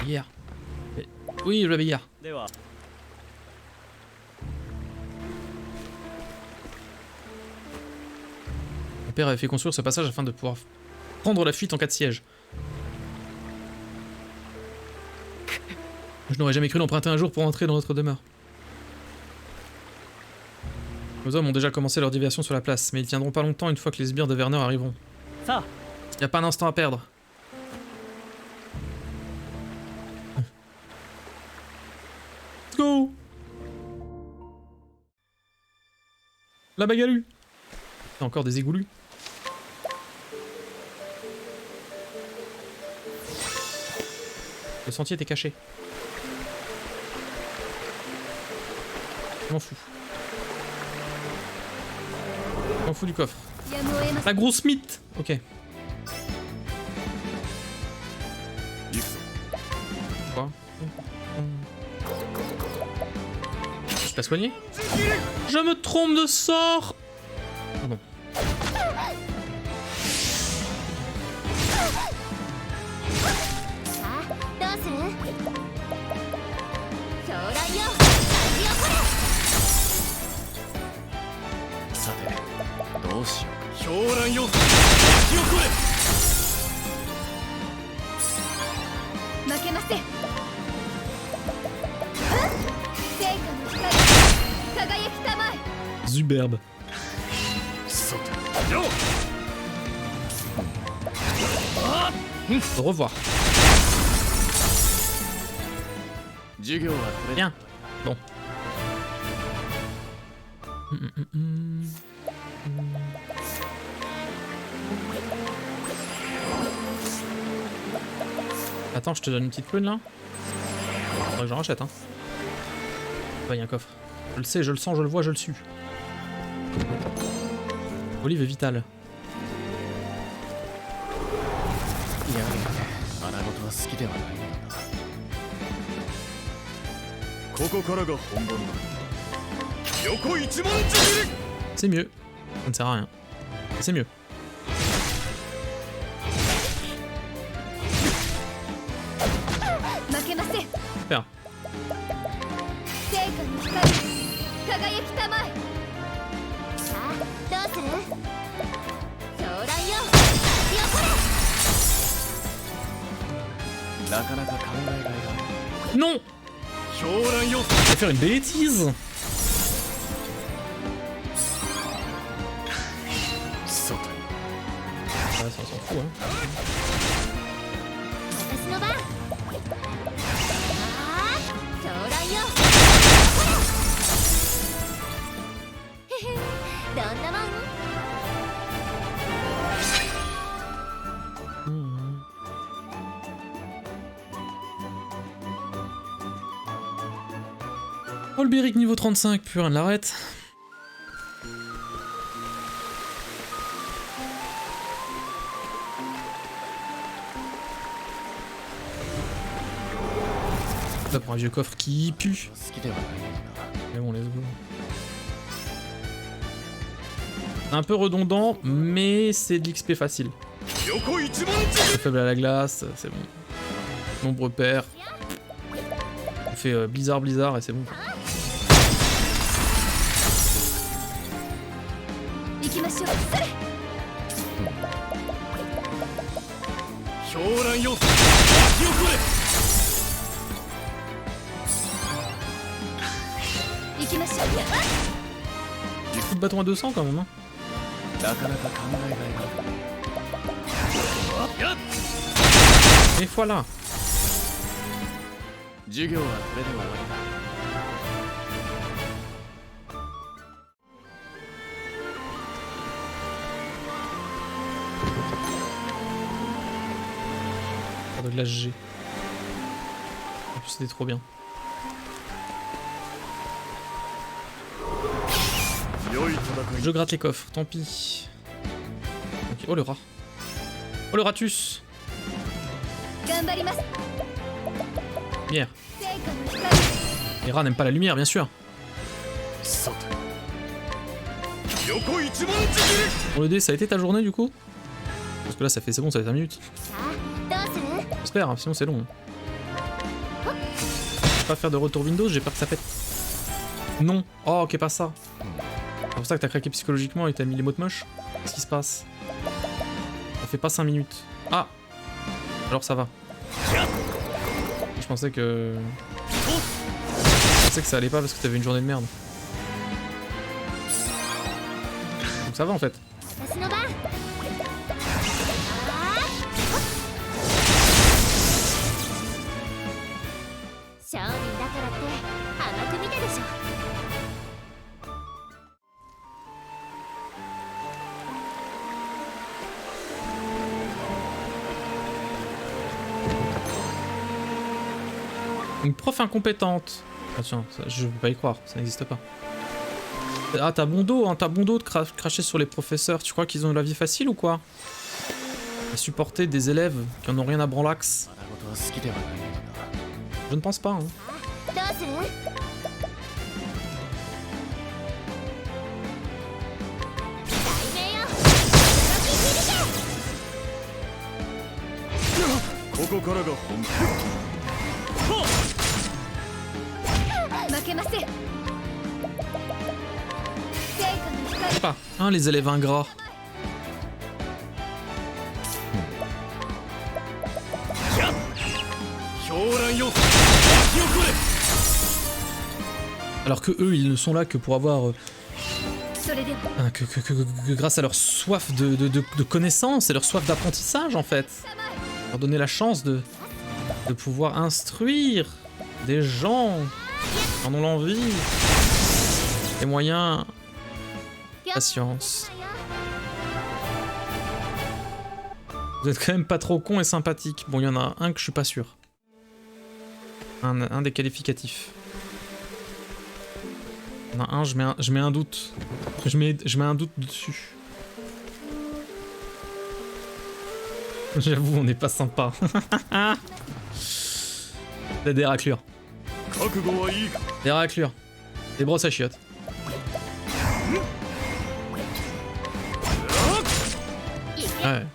Speaker 1: Bagarre. Oui, la bagarre.
Speaker 4: では
Speaker 1: Mon père avait fait construire ce passage afin de pouvoir prendre la fuite en cas de siège. Je n'aurais jamais cru l'emprunter un jour pour entrer dans notre demeure. Nos hommes ont déjà commencé leur diversion sur la place, mais ils tiendront pas longtemps une fois que les sbires de Werner arriveront.
Speaker 4: Ça
Speaker 1: Y a pas un instant à perdre. Let's go. La bagalue. Il y a encore des égoulus. Le sentier était caché. Je m'en fous. Je m'en fous du coffre.
Speaker 2: やむを得ません。
Speaker 1: La grosse mythe. Ok.
Speaker 3: 行くぞ
Speaker 1: Quoi Je t'ai soigné? Je me trompe de sort. Pardon.
Speaker 2: さあどうする？狂乱よ咲き起これ。
Speaker 3: さてどうしようか狂乱よ巻き起これ
Speaker 2: 負けません。聖火の光輝きたまえ。
Speaker 1: Superbe.
Speaker 3: さてよ
Speaker 1: Au revoir.
Speaker 3: 授業はこれ
Speaker 1: Bien. Bon. Hum, hum, hum, hum. Attends, je te donne une petite prune là. Faudrait que j'en rachète, hein. Bah, y a un coffre. Je le sais, je le sens, je le vois, je le suis. Olive est vitale.
Speaker 3: いや穴子とは好きではないんだなここからが本番だ横一文字切り
Speaker 1: C'est mieux. Ça ne sert à rien. C'est mieux.
Speaker 2: 負けません。
Speaker 1: Super.
Speaker 2: 聖火の光輝きたまえ。さあどうする？狂乱よ咲き起これ。
Speaker 3: なかなか考えがいがある
Speaker 1: Non!
Speaker 3: 狂乱よ
Speaker 1: Je vais faire une bêtise!
Speaker 3: 外
Speaker 1: Ah, ça s'en fout, hein.
Speaker 2: 私の番。ああ狂乱よへへどんなもん？
Speaker 1: Olberic niveau 35, plus rien ne l'arrête. Là pour un vieux coffre qui pue.
Speaker 3: 好きではないんだな
Speaker 1: Mais bon, let's go. Un peu redondant, mais c'est de l'XP facile.
Speaker 3: 横一文字
Speaker 1: C'est faible à la glace, c'est bon. Nombreux pairs. On fait blizzard blizzard et c'est bon.
Speaker 2: 行きましょう。それ。
Speaker 3: 狂乱よ巻き起これ
Speaker 2: 行きましょう。やばっ。
Speaker 3: 行くぞ
Speaker 1: coup de bâton à 200 quand même. Hein.
Speaker 3: なかなか考えがいがある。やっ
Speaker 1: Et voilà.
Speaker 3: 授業はこれで終わりだ。
Speaker 1: De glace G. En plus, c'était trop bien.
Speaker 3: 良い戦い。
Speaker 1: Je gratte les coffres, tant pis. Ok. Oh le rat. Oh le ratus.
Speaker 2: 頑張ります。
Speaker 1: Lumière.
Speaker 2: 成果の光。
Speaker 1: Les rats n'aiment pas la lumière, bien sûr.
Speaker 3: さて。横一番ちぎり。
Speaker 1: Pour le dé, ça a été ta journée du coup? Parce que là, ça fait c'est bon, ça fait 5 minutes.
Speaker 2: さあどうする？
Speaker 1: J'espère, hein, sinon c'est long. Je vais pas faire de retour Windows, j'ai peur que ça pète. Non. Oh, ok, pas ça. C'est pour ça que t'as craqué psychologiquement et t'as mis les mots de moche. Qu'est-ce qui se passe? Ça fait pas 5 minutes. Ah. Alors ça va. Je pensais que... Je pensais que ça allait pas parce que t'avais une journée de merde. Donc ça va en fait.
Speaker 2: 私の番。商人だからって甘く見たでしょ。
Speaker 1: Une prof incompétente. Ah tiens, ça, je peux pas y croire, ça n'existe pas. Ah t'as bon dos, hein, t'as bon dos de cracher sur les professeurs. Tu crois qu'ils ont la vie facile ou quoi? À supporter des élèves qui en ont rien à branlax.
Speaker 3: 学ぶことは好きではないのだが。
Speaker 1: Je ne pense pas. Hein.
Speaker 2: どうする？題名よ。
Speaker 3: ここからが本
Speaker 2: 負けません。成果の光。
Speaker 1: Je sais pas. Hein, les élèves ingrats.
Speaker 3: 狂乱よ。巻き起これ。
Speaker 1: Alors que eux, ils ne sont là que pour avoir...
Speaker 2: それでは
Speaker 1: que grâce à leur soif de connaissance et leur soif d'apprentissage en fait. Leur donner la chance de pouvoir instruire des gens qui en ont l'envie. Les moyens... Patience. Vous êtes quand même pas trop con et sympathique. Bon, il y en a un que je suis pas sûr. Un des qualificatifs. Il y en a un, je mets un doute. Je mets un doute dessus. J'avoue, on n'est pas sympa. Des raclures.
Speaker 3: 覚悟はいいか。
Speaker 1: Des raclures. Des brosses à chiottes. Ouais.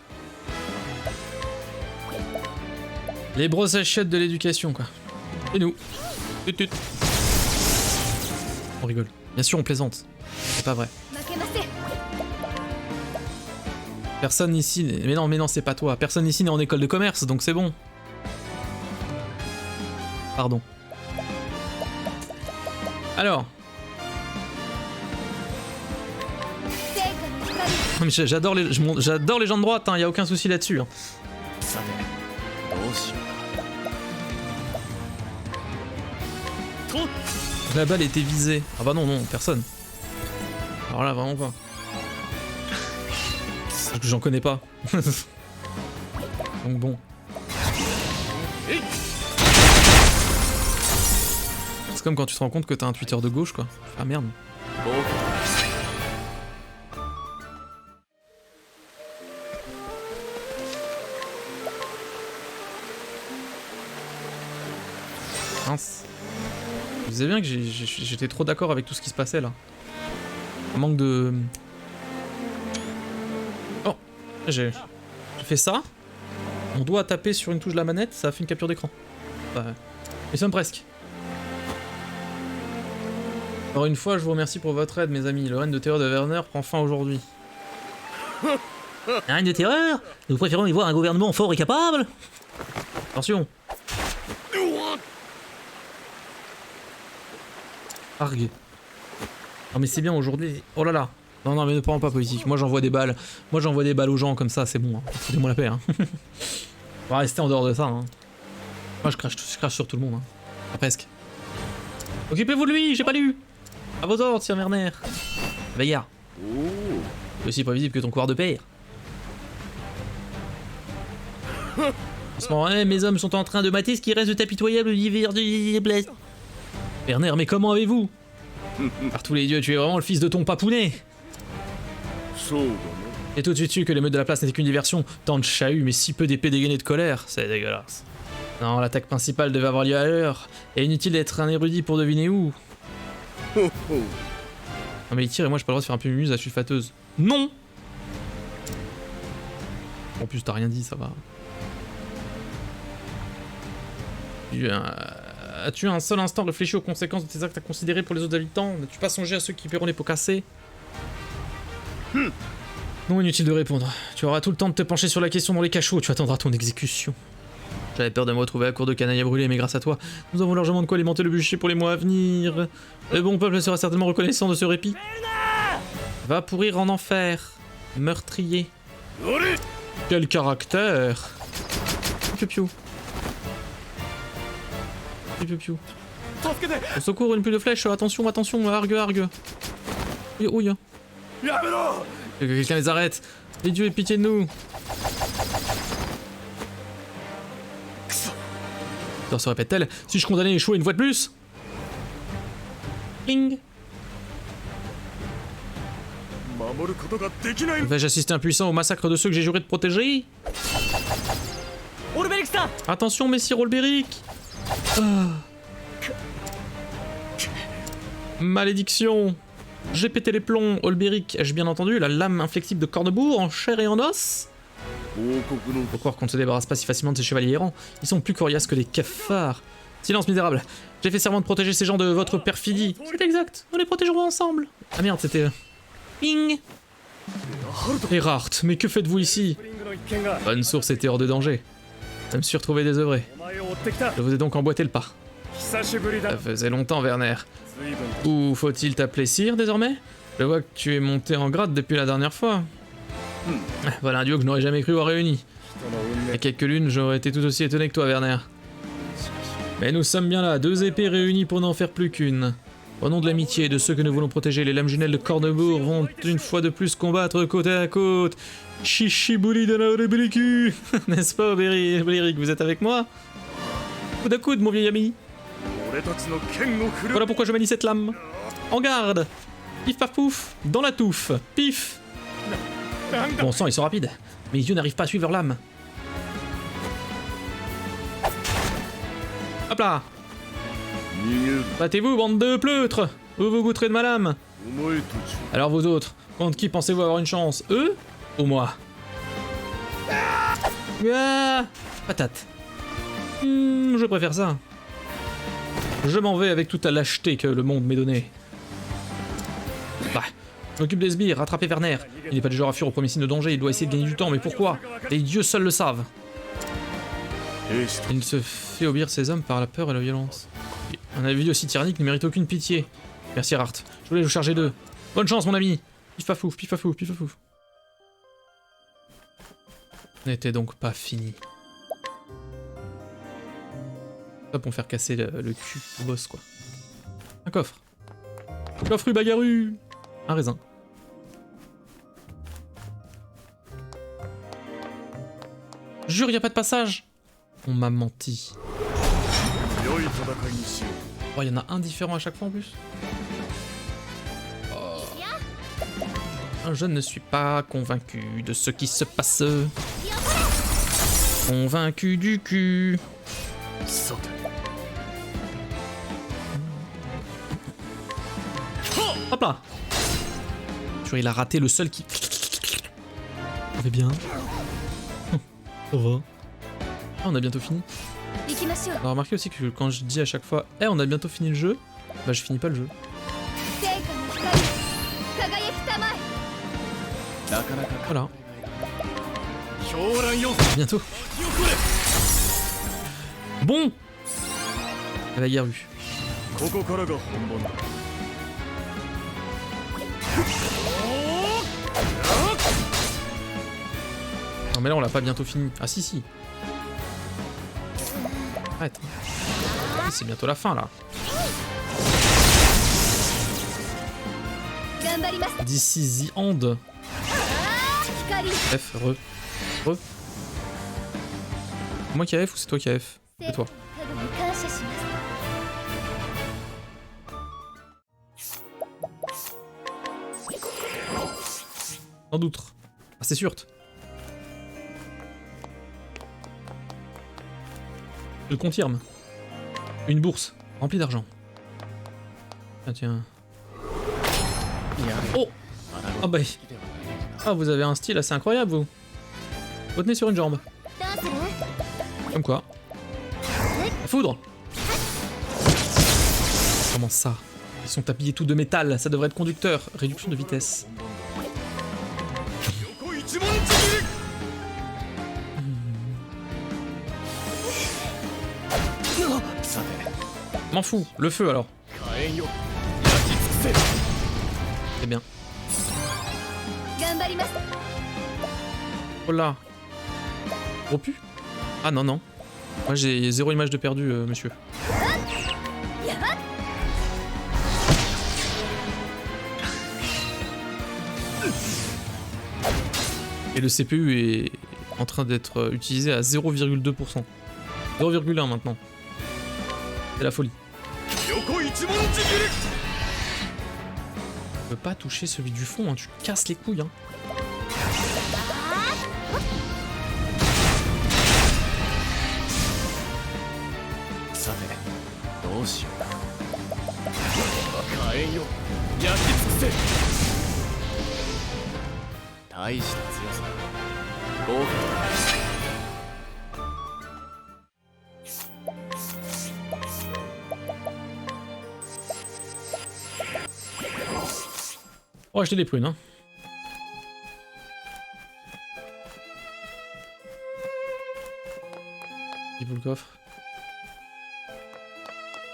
Speaker 1: Les brosses à chiottes de l'éducation, quoi. Et nous. Tut, tut. On rigole. Bien sûr, on plaisante. C'est pas vrai.
Speaker 2: 負けません。
Speaker 1: Personne ici... Mais non, c'est pas toi. Personne ici n'est en école de commerce, donc c'est bon. Pardon. Alors.
Speaker 2: 成果の光。
Speaker 1: Mais j'adore les gens de droite, hein, y a aucun souci là-dessus. Hein.
Speaker 3: さて、どうしようか。と。
Speaker 1: La balle était visée. Ah bah non, personne. Alors là, vraiment pas. Parce que j'en connais pas. Donc bon. C'est comme quand tu te rends compte que t'as un Twitter de gauche, quoi. Ah merde.
Speaker 3: 僕は
Speaker 1: Mince. Vous savez bien que j'étais trop d'accord avec tout ce qui se passait là. Un manque de... Oh, j'ai fait ça. Mon doigt a tapé sur une touche de la manette, ça a fait une capture d'écran. Bah, nous sommes presque. Alors une fois, je vous remercie pour votre aide, mes amis. Le règne de terreur de Werner prend fin aujourd'hui.
Speaker 5: Un règne de terreur? Nous préférons y voir un gouvernement fort et capable?
Speaker 1: Attention. Argue. Non mais c'est bien aujourd'hui. Oh là là. Non non mais ne parlons pas politique. Moi j'envoie des balles. Moi j'envoie des balles aux gens comme ça, c'est bon. Hein. Foutez-moi la paix. Hein. On va rester en dehors de ça. Hein. Moi je crache sur tout le monde. Hein. Enfin, presque. Occupez-vous de lui, j'ai pas lu. À vos ordres, Sir Werner. Veillard. C'est aussi prévisible que ton coureur de père. En ce moment même, mes hommes sont en train de mater ce qui reste de ta pitoyable l'hiver du bled. Werner, mais comment avez-vous? Par tous les dieux, tu es vraiment le fils de ton papounet. Et tout de suite su que les meutes de la place n'étaient qu'une diversion. Tant de chahuts, mais si peu d'épées dégainées de colère. C'est dégueulasse. Non, l'attaque principale devait avoir lieu à l'heure. Et inutile d'être un érudit pour deviner où. Non mais il tire et moi j'ai pas le droit de faire un peu mumuse à sulfateuse. Non. En plus t'as rien dit, ça va. As-tu un seul instant réfléchi aux conséquences de tes actes à considérer pour les autres habitants? N'as-tu pas songé à ceux qui paieront les pots cassés? Non, inutile de répondre. Tu auras tout le temps de te pencher sur la question dans les cachots, tu attendras ton exécution. J'avais peur de me retrouver à court de canailles à brûler, mais grâce à toi, nous avons largement de quoi alimenter le bûcher pour les mois à venir. Le bon peuple sera certainement reconnaissant de ce répit. Va pourrir en enfer, meurtrier. Quel caractère. Piu piu. Piu piu. Au secours, une pluie de flèches, attention, attention, argue, argue. Ouille. Que quelqu'un les arrête. Les dieux aient pitié de nous. L'histoire se répète-t-elle? Suis-je condamné à échouer une fois de plus? Ping. Vais-je assister impuissant au massacre de ceux que j'ai juré de protéger? Attention, messire Olberic. Malédiction. J'ai pété les plombs, Olberic, ai-je bien entendu? La lame inflexible de Cornebourg, en chair et en os? Faut croire qu'on ne se débarrasse pas si facilement de ces chevaliers errants. Ils sont plus coriaces que des cafards. Silence misérable. J'ai fait serment de protéger ces gens de votre perfidie. C'est exact, nous les protégerons ensemble. Ah merde, c'était... Ping. Erhardt, mais que faites-vous ici? Bonne source était hors de danger. Je me suis retrouvé désœuvré. Je vous ai donc emboîté le pas. Ça faisait longtemps, Werner. Ou faut-il t'appeler Sire désormais? Je vois que tu es monté en grade depuis la dernière fois. Voilà un duo que je n'aurais jamais cru voir réuni. Il y a quelques lunes, j'aurais été tout aussi étonné que toi, Werner. Mais nous sommes bien là, deux épées réunies pour n'en faire plus qu'une. Au nom de l'amitié et de ceux que nous voulons protéger, les lames jumelles de Cornebourg vont une fois de plus combattre côte à côte. Chichibouli de la Rebelicu. N'est-ce pas, Olberic, vous êtes avec moi? Coude à coude, mon vieil ami. Voilà pourquoi je manie cette lame. En garde. Pif paf pouf, dans la touffe. Pif. Bon sang, ils sont rapides. Mes yeux n'arrivent pas à suivre leur lame. Hop là. Battez-vous, bande de pleutres. Vous vous goûterez de ma lame. Alors vous autres, contre qui pensez-vous avoir une chance? Eux ou moi? Ah, patate. Je préfère ça. Je m'en vais avec toute la lâcheté que le monde m'ait donnée. Bah, je m'occupe des sbires, rattraper Werner. Il n'est pas du genre à fuir au premier signe de danger, il doit essayer de gagner du temps, mais pourquoi? Les dieux seuls le savent. Il se fait obéir ses hommes par la peur et la violence. Un individu aussi tyrannique ne mérite aucune pitié. Merci Erhardt, je voulais vous charger d'eux. Bonne chance mon ami. Pif pafouf, pif pafouf, pif pafouf. N'était donc pas fini. Pas pour me faire casser le cul au boss quoi. Un coffre. Coffre bagaru. Un raisin. Jure, y a pas de passage. On m'a menti. Oh, y en a un différent à chaque fois en plus. Oh. Je ne suis pas convaincu de ce qui se passe. Convaincu du cul. Hop là. Jure, il a raté le seul qui... Ça fait bien. Ça va. Ah, on a bientôt fini. On a remarqué aussi que quand je dis à chaque fois « Eh, on a bientôt fini le jeu », bah je finis pas le jeu. Voilà. Bientôt. Bon. La Garu. Non mais là on l'a pas bientôt fini. Ah si si. Arrête. Oui, c'est bientôt la fin là.
Speaker 2: 頑張ります
Speaker 1: This is the end.
Speaker 2: 光
Speaker 1: F, re. C'est moi qui a F ou c'est toi qui a F? C'est toi.
Speaker 2: 家具に感謝します
Speaker 1: Sans doute. Ah c'est sûr. Je confirme. Une bourse remplie d'argent. Ah tiens. Oh. Ah bah. Ah vous avez un style assez incroyable vous. Retenez sur une jambe.
Speaker 2: どうする
Speaker 1: Comme quoi. La foudre. Comment ça? Ils sont habillés tout de métal, ça devrait être conducteur. Réduction de vitesse.
Speaker 3: 横一文字切り さて
Speaker 1: M'en fous, le feu alors.
Speaker 3: 火炎よ焼き尽くせ
Speaker 1: C'est bien.
Speaker 2: 頑張ります
Speaker 1: Oh là. Gros pu? Ah non, non. Moi j'ai 0 image de perdu, monsieur. Et le CPU est en train d'être utilisé à 0,2%. 0,1 maintenant. C'est la folie.
Speaker 3: 横一文字切り
Speaker 1: Tu peux pas toucher celui du fond, hein, tu casses les couilles. Hein.
Speaker 3: さてどうしようか火炎よ焼き尽くせ大した強さ豪華だ
Speaker 1: On va acheter des prunes. Hein. Il vaut le coffre.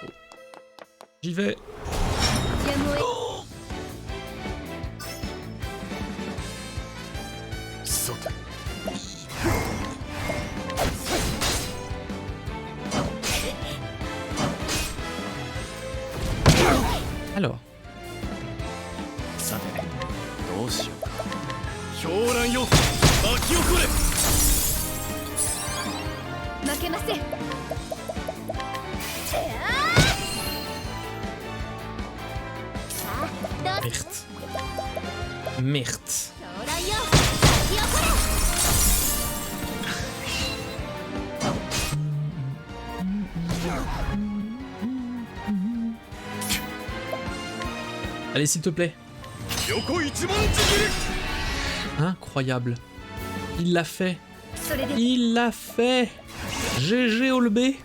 Speaker 1: Oh. J'y vais.
Speaker 2: やむを得
Speaker 3: さて
Speaker 1: Alors.
Speaker 3: さてどうしようか狂乱よ巻き起これ
Speaker 2: 負けませんさあどう
Speaker 1: Merde. Merde.
Speaker 2: 狂乱よ巻き起これ
Speaker 1: Allez, s'il te plaît.
Speaker 3: 横一文字切り
Speaker 1: Incroyable. Il l'a fait.
Speaker 2: それで
Speaker 1: Il l'a fait. GG Olbé.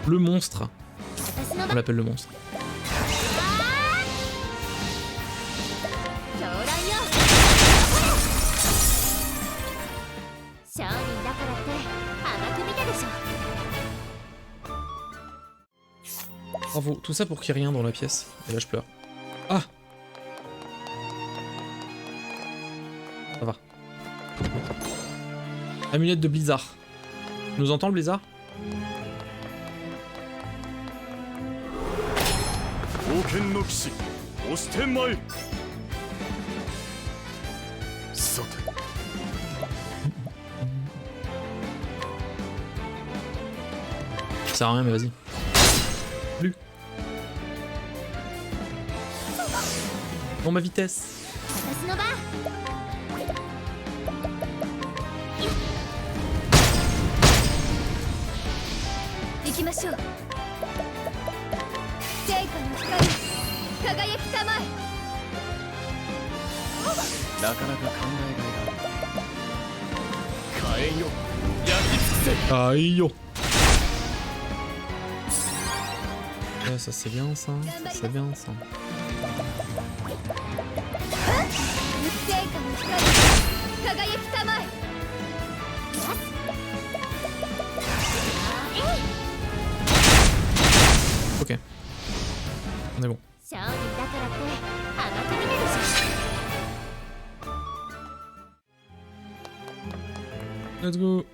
Speaker 1: Le monstre.
Speaker 2: 私の
Speaker 1: On l'appelle le monstre.
Speaker 2: 狂乱よ商人だからって甘く見たでしょ
Speaker 1: Bravo. Tout ça pour qu'il n'y ait rien dans la pièce. Et là, je pleure. Ah. Ça va. Amulette de Blizzard. Tu nous entends le Blizzard?
Speaker 3: 冒険の騎士押してまいさて
Speaker 1: Ça sert à rien, mais vas-y. Plus. Bon, ma vitesse.
Speaker 2: 私の番行きましょう聖火の光輝きたまえ
Speaker 3: なかなか考えがいがある火炎よ焼き尽くせ
Speaker 1: Aïe yo. Ouais, ça c'est bien ça. Ça c'est bien ça.
Speaker 2: 聖火の光輝きたまえ
Speaker 1: Ok. On est bon.
Speaker 2: 商人だからって甘く見てるし。
Speaker 1: Let's go.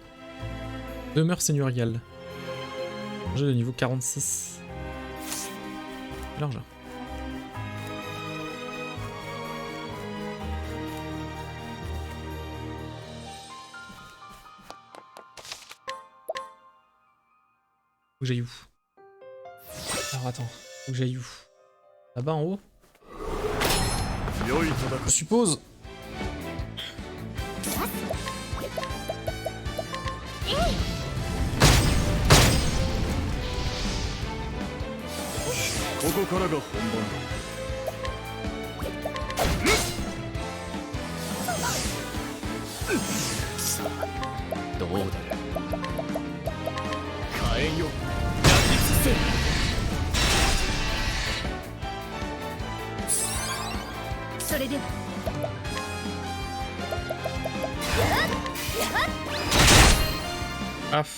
Speaker 1: Demeure seigneuriale. J'ai le niveau 46. L'argent. Faut que j'aille où? Alors attends, faut que j'aille où? Là-bas en haut? Je suppose. Paf.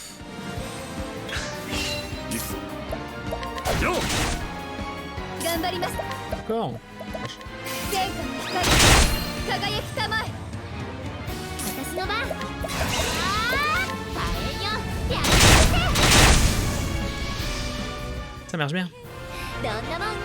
Speaker 1: D'accord.
Speaker 2: 天下の光輝きたまえ。私の番。ああ、大変よ。やりませ。
Speaker 1: Ça marche bien.
Speaker 2: どんなもん？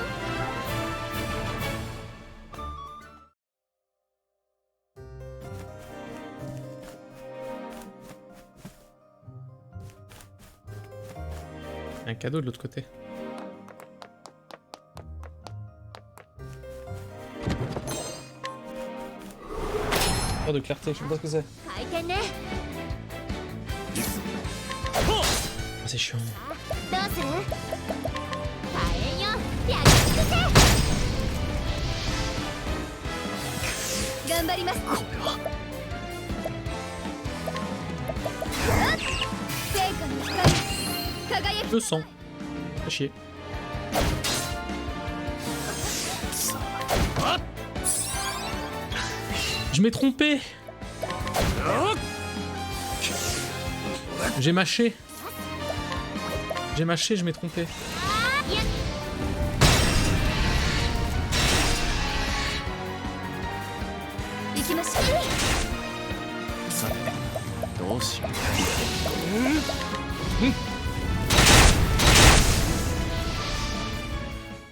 Speaker 1: Un cadeau de l'autre côté. Oh, de clarté, je sais pas ce que c'est.
Speaker 2: 回転ね。
Speaker 1: Ah, c'est chiant.
Speaker 2: どうする？大変よ。やり尽くせ。頑張ります。これは。天下の光輝き。
Speaker 1: 200. Fais chier. Je m'ai trompé. J'ai mâché. J'ai mâché, je m'ai trompé.
Speaker 2: 行きましょう。
Speaker 3: さてどうしよう。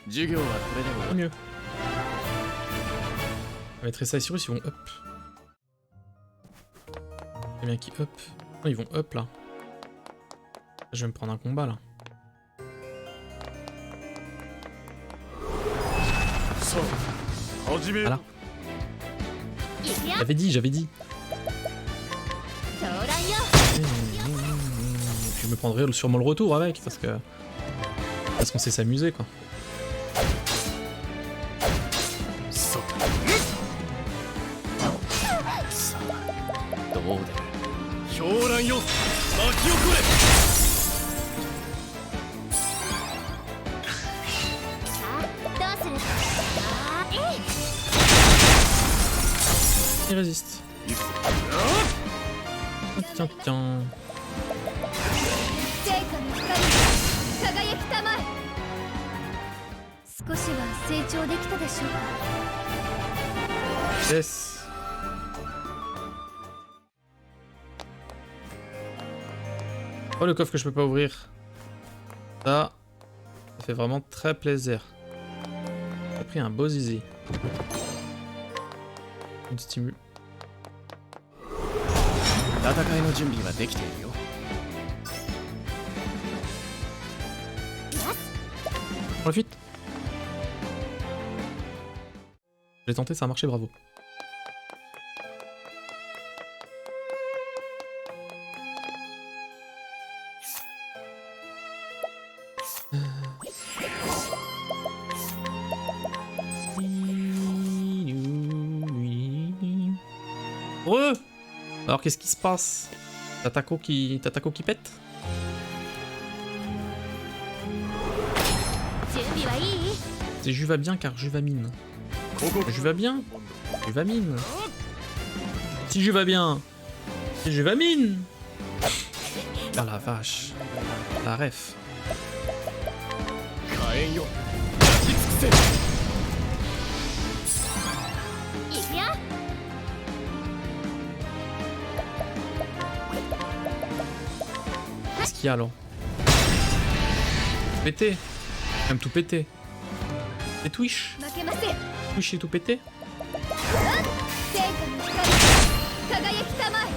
Speaker 3: 授業はこれで終わ
Speaker 1: Tant mieux. Avec Cyrus, ils vont up. C'est bien qui up. Non, ils vont up là. Je vais me prendre un combat là. Voilà.
Speaker 2: 行くよ。
Speaker 1: J'avais dit, j'avais dit.
Speaker 2: 上覧よ。
Speaker 1: Je me prendrai sûrement le retour avec parce qu'on sait s'amuser quoi.
Speaker 3: どうだ。狂乱よ、巻き起これ。
Speaker 2: さあ、どうする？あー、えい。
Speaker 1: Il résiste. Tiens, tiens.
Speaker 2: 天下の光輝きたまえ。少しは成長できたでしょうか。
Speaker 1: Yes. Oh, le coffre que je peux pas ouvrir. Ça fait vraiment très plaisir. J'ai pris un beau zizi. Une stimule.
Speaker 3: 戦いの準備はできているよ。
Speaker 1: Pour la fuite. J'ai tenté, ça a marché, bravo. Heureux. Alors qu'est-ce qui se passe? Tatako qui pète?
Speaker 2: 準備はいい？
Speaker 1: C'est Juva bien car Juvamine. Juva bien? Juvamine. Si Juva bien, c'est Juvamine. Ah la vache. La ref.
Speaker 3: 火炎よ、焼き尽くせ。
Speaker 2: いくよ。
Speaker 1: Qu'est-ce qu'il y a alors? Pété. Même tout pété. Et Twitch.
Speaker 2: 負けません。
Speaker 1: Twitch est tout pété.
Speaker 2: 聖火の光、輝きたまえ。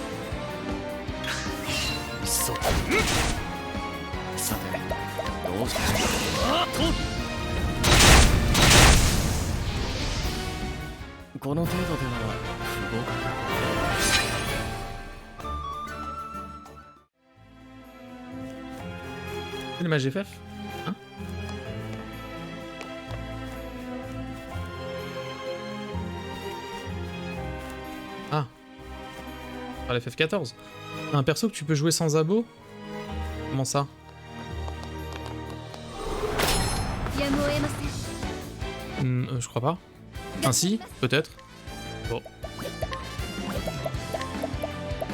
Speaker 3: そうさてどうしてあっとこの程度では不合格。
Speaker 1: C'est le mage FF? Hein? Ah. Par la FF14. Un perso que tu peux jouer sans abo? Comment ça?
Speaker 2: やむを得ません。
Speaker 1: Je crois pas. Enfin si, peut-être. Bon.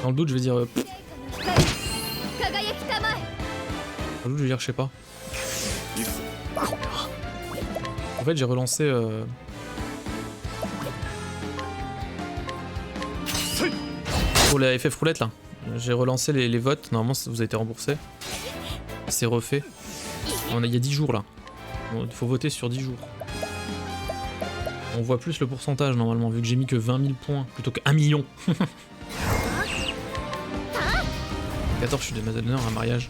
Speaker 1: Dans le doute, je vais dire...
Speaker 2: 聖火の光、輝きたまえ。
Speaker 1: Dans le doute, je vais dire je sais pas. En fait, j'ai relancé... Pour la FF roulette là. J'ai relancé les votes. Normalement, vous avez été remboursé. C'est refait. Il y a 10 jours là. Il faut voter sur 10 jours. On voit plus le pourcentage normalement, vu que j'ai mis que 20 000 points plutôt que 1 million. 14, je suis des Mazalner, un mariage.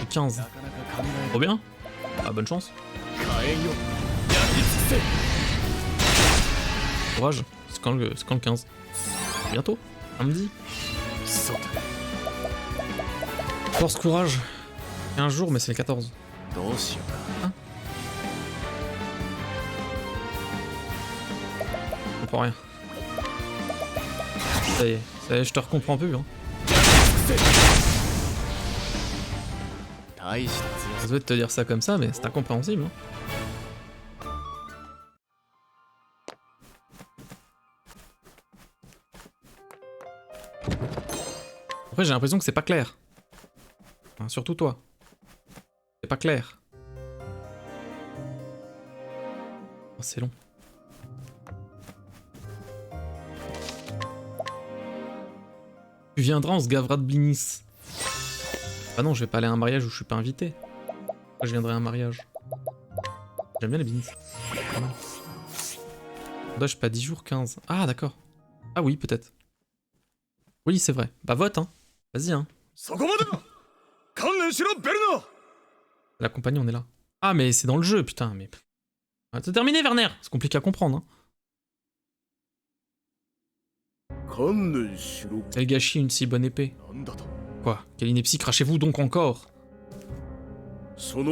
Speaker 1: Et 15. Trop bien. Ah, bonne chance. Courage. C'est quand le 15? Bientôt. Samedi. Force, courage. 15 jours, mais c'est le 14. Hein? Je comprends rien. Ça y est, je te recomprends plus. Hein. Ça doit te dire ça comme ça, mais c'est incompréhensible. Hein. Après, j'ai l'impression que c'est pas clair. Enfin, surtout toi. C'est pas clair. Oh, c'est long. Tu viendras, on se gavera de blinis. Ah non, je vais pas aller à un mariage où je suis pas invité. Pourquoi je viendrai à un mariage? J'aime bien les blinis. Pas mal. Dommage, pas 10 jours, 15. Ah, d'accord. Ah oui, peut-être. Oui, c'est vrai. Bah vote, hein. Vas-y, hein. La compagnie, on est là. Ah, mais c'est dans le jeu, putain. Mais... Ah, c'est terminé, Werner. C'est compliqué à comprendre, hein. Quel gâchis, une si bonne épée. Quoi? Quelle ineptie, crachez-vous donc encore? Les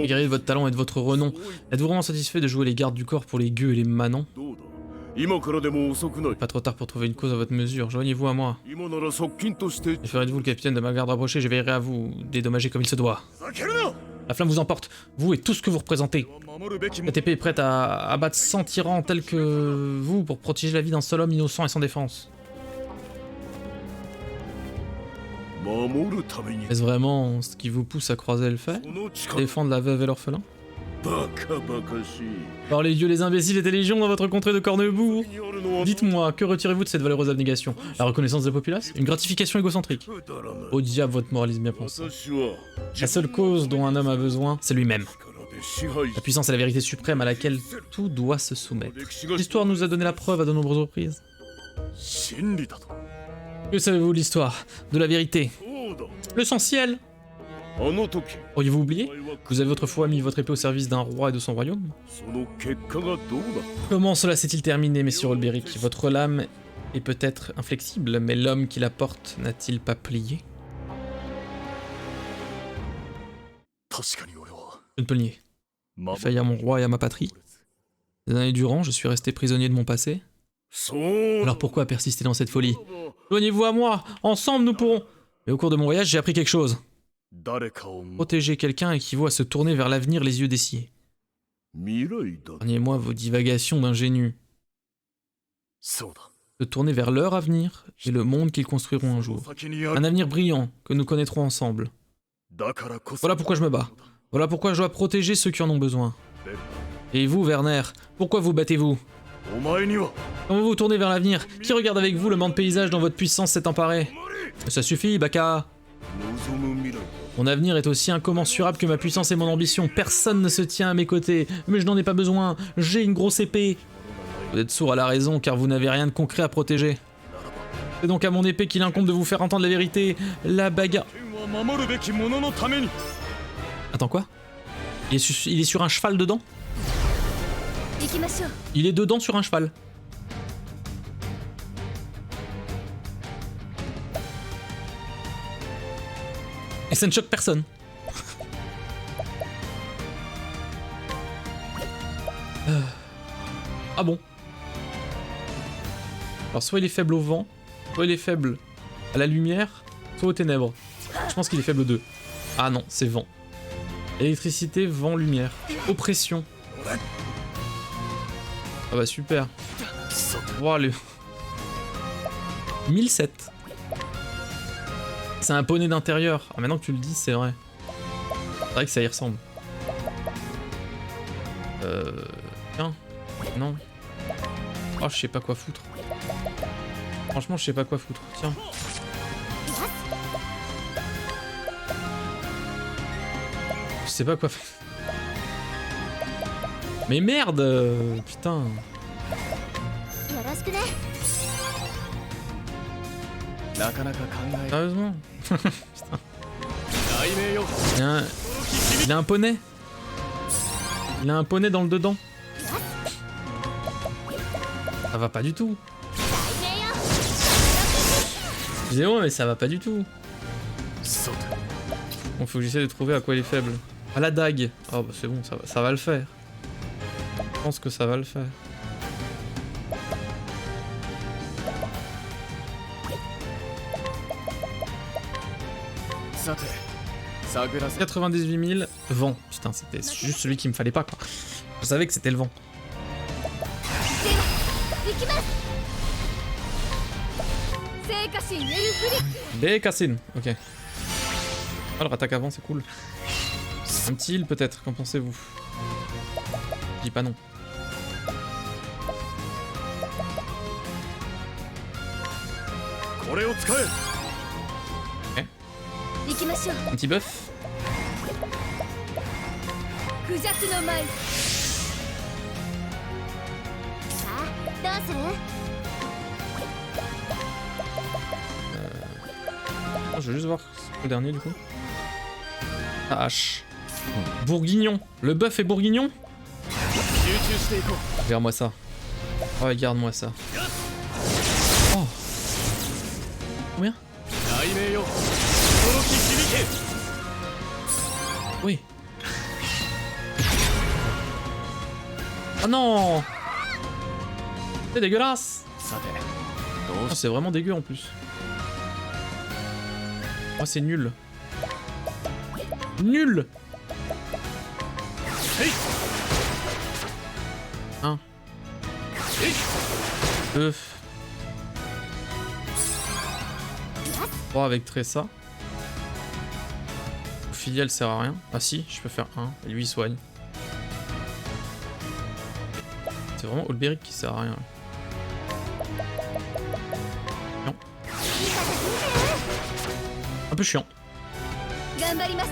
Speaker 1: guerriers de votre talent et de votre renom. Êtes-vous vraiment satisfait de jouer les gardes du corps pour les gueux et les manants? Pas trop tard pour trouver une cause à votre mesure. Joignez-vous à moi. Et ferez de vous le capitaine de ma garde rapprochée, je veillerai à vous dédommager comme il se doit. La flamme vous emporte, vous et tout ce que vous représentez. Cette épée est prête à abattre 100 tyrans tels que vous pour protéger la vie d'un seul homme innocent et sans défense. Est-ce vraiment ce qui vous pousse à croiser le fait? Défendre la veuve et l'orphelin? Par les dieux, les imbéciles étaient légion dans votre contrée de Cornebourg. Dites-moi, que retirez-vous de cette valeureuse abnégation? La reconnaissance de la populace? Une gratification égocentrique? Au diable votre moralisme bien pensé. La seule cause dont un homme a besoin, c'est lui-même. La puissance est la vérité suprême à laquelle tout doit se soumettre. L'histoire nous a donné la preuve à de nombreuses reprises. Que savez-vous de l'histoire? De la vérité? L'essentiel? Auriez-vous oublié? Vous avez autrefois mis votre épée au service d'un roi et de son royaume? Comment cela s'est-il terminé, messieurs Olberic? Votre lame est peut-être inflexible, mais l'homme qui la porte n'a-t-il pas plié? Je ne peux le nier. J'ai failli à mon roi et à ma patrie. Des années durant, je suis resté prisonnier de mon passé. Alors pourquoi persister dans cette folie? Joignez-vous à moi, ensemble nous pourrons... Mais au cours de mon voyage, j'ai appris quelque chose. Protéger quelqu'un équivaut à se tourner vers l'avenir les yeux dessillés. Épargnez-moi vos divagations d'ingénus. Se tourner vers leur avenir et le monde qu'ils construiront un jour. Un avenir brillant que nous connaîtrons ensemble. Voilà pourquoi je me bats. Voilà pourquoi je dois protéger ceux qui en ont besoin. Et vous, Werner, pourquoi vous battez-vous?
Speaker 3: お前には
Speaker 1: Comment vous vous tournez vers l'avenir? Qui regarde avec vous le monde paysage dont votre puissance s'est emparée? Ça suffit, Baka.
Speaker 3: 望む未来
Speaker 1: Mon avenir est aussi incommensurable que ma puissance et mon ambition. Personne ne se tient à mes côtés, mais je n'en ai pas besoin. J'ai une grosse épée. Vous êtes sourd à la raison car vous n'avez rien de concret à protéger. C'est donc à mon épée qu'il incombe de vous faire entendre la vérité. La bagarre...
Speaker 3: 天は守るべき者のために
Speaker 1: Attends, quoi? Il est sur un cheval dedans?
Speaker 2: 行きましょう
Speaker 1: Il est dedans sur un cheval. Et ça ne choque personne. Ah bon? Alors soit il est faible au vent, soit il est faible à la lumière, soit aux ténèbres. Je pense qu'il est faible aux deux. Ah non, c'est vent. Électricité, vent, lumière. Oppression. Ah bah super. Wow, le... 1007. C'est un poney d'intérieur. Ah maintenant que tu le dis, c'est vrai. C'est vrai que ça y ressemble. Tiens. Non. Oh, je sais pas quoi foutre. Franchement, je sais pas quoi foutre. Tiens. Je sais pas quoi faire. Mais merde, putain.
Speaker 2: よろしくね
Speaker 3: なかなか考え
Speaker 1: Sérieusement. Putain.
Speaker 3: 題名よ
Speaker 1: Il a un poney. Il a un poney dans le dedans. Ça va pas du tout.
Speaker 2: 大名よ
Speaker 1: Excusez-moi, mais ça va pas du tout.
Speaker 3: そうだ
Speaker 1: Bon, faut que j'essaie de trouver à quoi il est faible. Ah, la dague. Oh, bah c'est bon, ça va le faire. Je pense que ça va le faire.
Speaker 3: さて探らせ
Speaker 1: 98 000 vent. Putain, c'était juste celui qu'il me fallait pas, quoi. Je savais que c'était le vent.
Speaker 2: 行きます聖火神エルフリ
Speaker 1: Bécassine, ok. Ah, le attaque avant, c'est cool. Un petit heal peut-être, qu'en pensez-vous? Je dis pas non. Ok.
Speaker 2: 行きましょう
Speaker 1: Un petit buff.
Speaker 2: クジャクの舞さあどうする
Speaker 1: Oh, je vais juste voir le dernier du coup. Ah, hache. Bourguignon. Le buff est bourguignon?
Speaker 3: 集中していこ
Speaker 1: Regarde-moi ça. Oh, regarde-moi ça. Oh. Combien?
Speaker 3: う題名よ驚き響け
Speaker 1: Oui. Oh non! C'est dégueulasse!
Speaker 3: さてどう
Speaker 1: Oh, c'est vraiment dégueu en plus. Oh, c'est nul. Nul! Un. Deux. 3 avec Tressa. Ophilia elle sert à rien. Ah si, je peux faire 1. Et lui il soigne. C'est vraiment Olberic qui sert à rien. Non. Un peu chiant.
Speaker 2: 頑張ります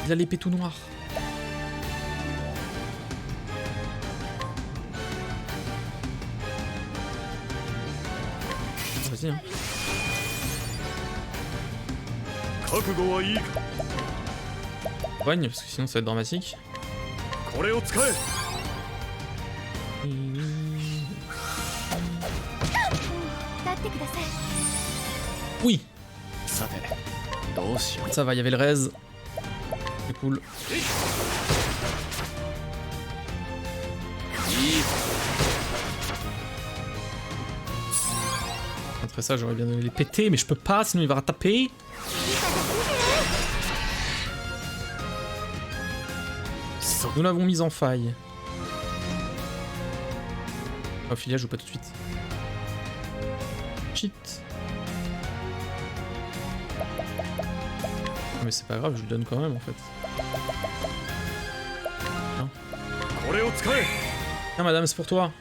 Speaker 1: Il a l'épée tout noire. Vas-y, hein.
Speaker 3: 覚悟はいいか
Speaker 1: Soigne, parce que sinon ça va être dramatique.
Speaker 3: これを使え
Speaker 2: 立ってください
Speaker 1: Oui,
Speaker 3: さてどうしよう
Speaker 1: ça va, il y avait le raise. C'est cool.
Speaker 3: いい
Speaker 1: Après ça, j'aurais bien donné les péter, mais je peux pas, sinon il va taper. Nous l'avons mise en faille. Ophilia joue pas tout de suite. Shit. Mais c'est pas grave, je le donne quand même en fait.
Speaker 3: これを使え
Speaker 1: Tiens madame, c'est pour toi.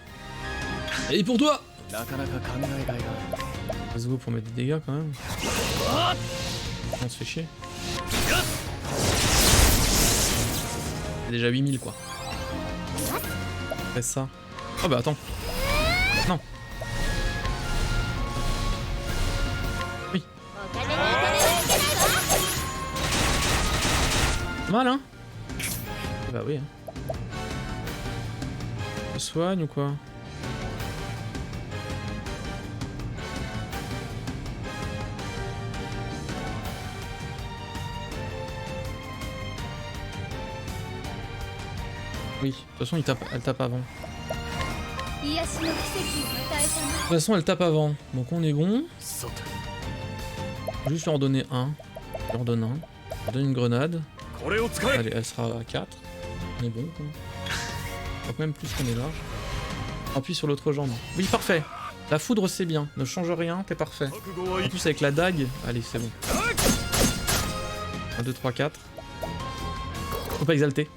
Speaker 1: Et pour toi!
Speaker 3: なかなか考えがいがある。
Speaker 1: Let's go pour mettre des dégâts quand même. On se fait chier. C'est déjà 8000 quoi. Après ça. Oh bah attends. Non. Oui. C'est mal hein? Bah oui. Hein. Je soigne ou quoi? Oui, de toute façon elle tape avant. De toute façon elle tape avant, donc on est bon. Juste lui en donner un. Je lui en donne un. Je lui donne une grenade. Allez, elle sera à 4. On est bon quoi. Donc même plus qu'on est large. Appuie sur l'autre jambe. Oui, parfait. La foudre c'est bien. Ne change rien, t'es parfait. En plus avec la dague, allez c'est bon. 1, 2, 3, 4. Faut pas exalter.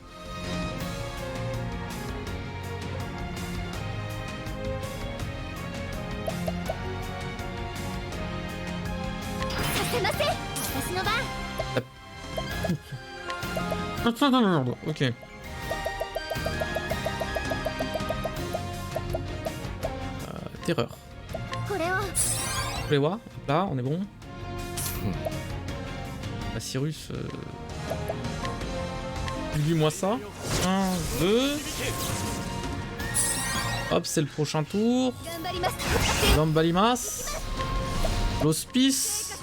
Speaker 1: Ok. Terreur. Léwa, là, on est bon. La Cyrus. Dis-moi ça. 1, 2. Hop, c'est le prochain tour. Gambalimas. L'hospice.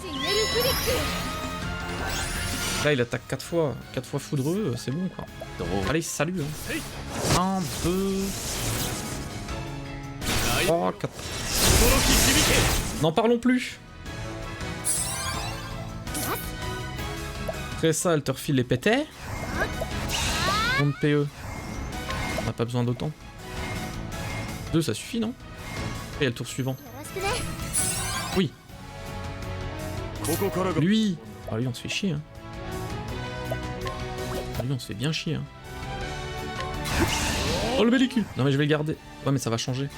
Speaker 1: Là, il attaque 4 fois. 4 fois foudreux, c'est bon quoi. Allez, salut. Hein. 1, 2. 3, 4. N'en parlons plus. Après ça, elle te refile les pétais. Compte PE. On n'a pas besoin d'autant. 2, ça suffit, non? Et il y a le tour suivant. Oui. Lui. Ah, lui, on se fait chier. Hein. Ah, lui, on se fait bien chier. Hein. Oh, le bellicule. Non, mais je vais le garder. Ouais, mais ça va changer.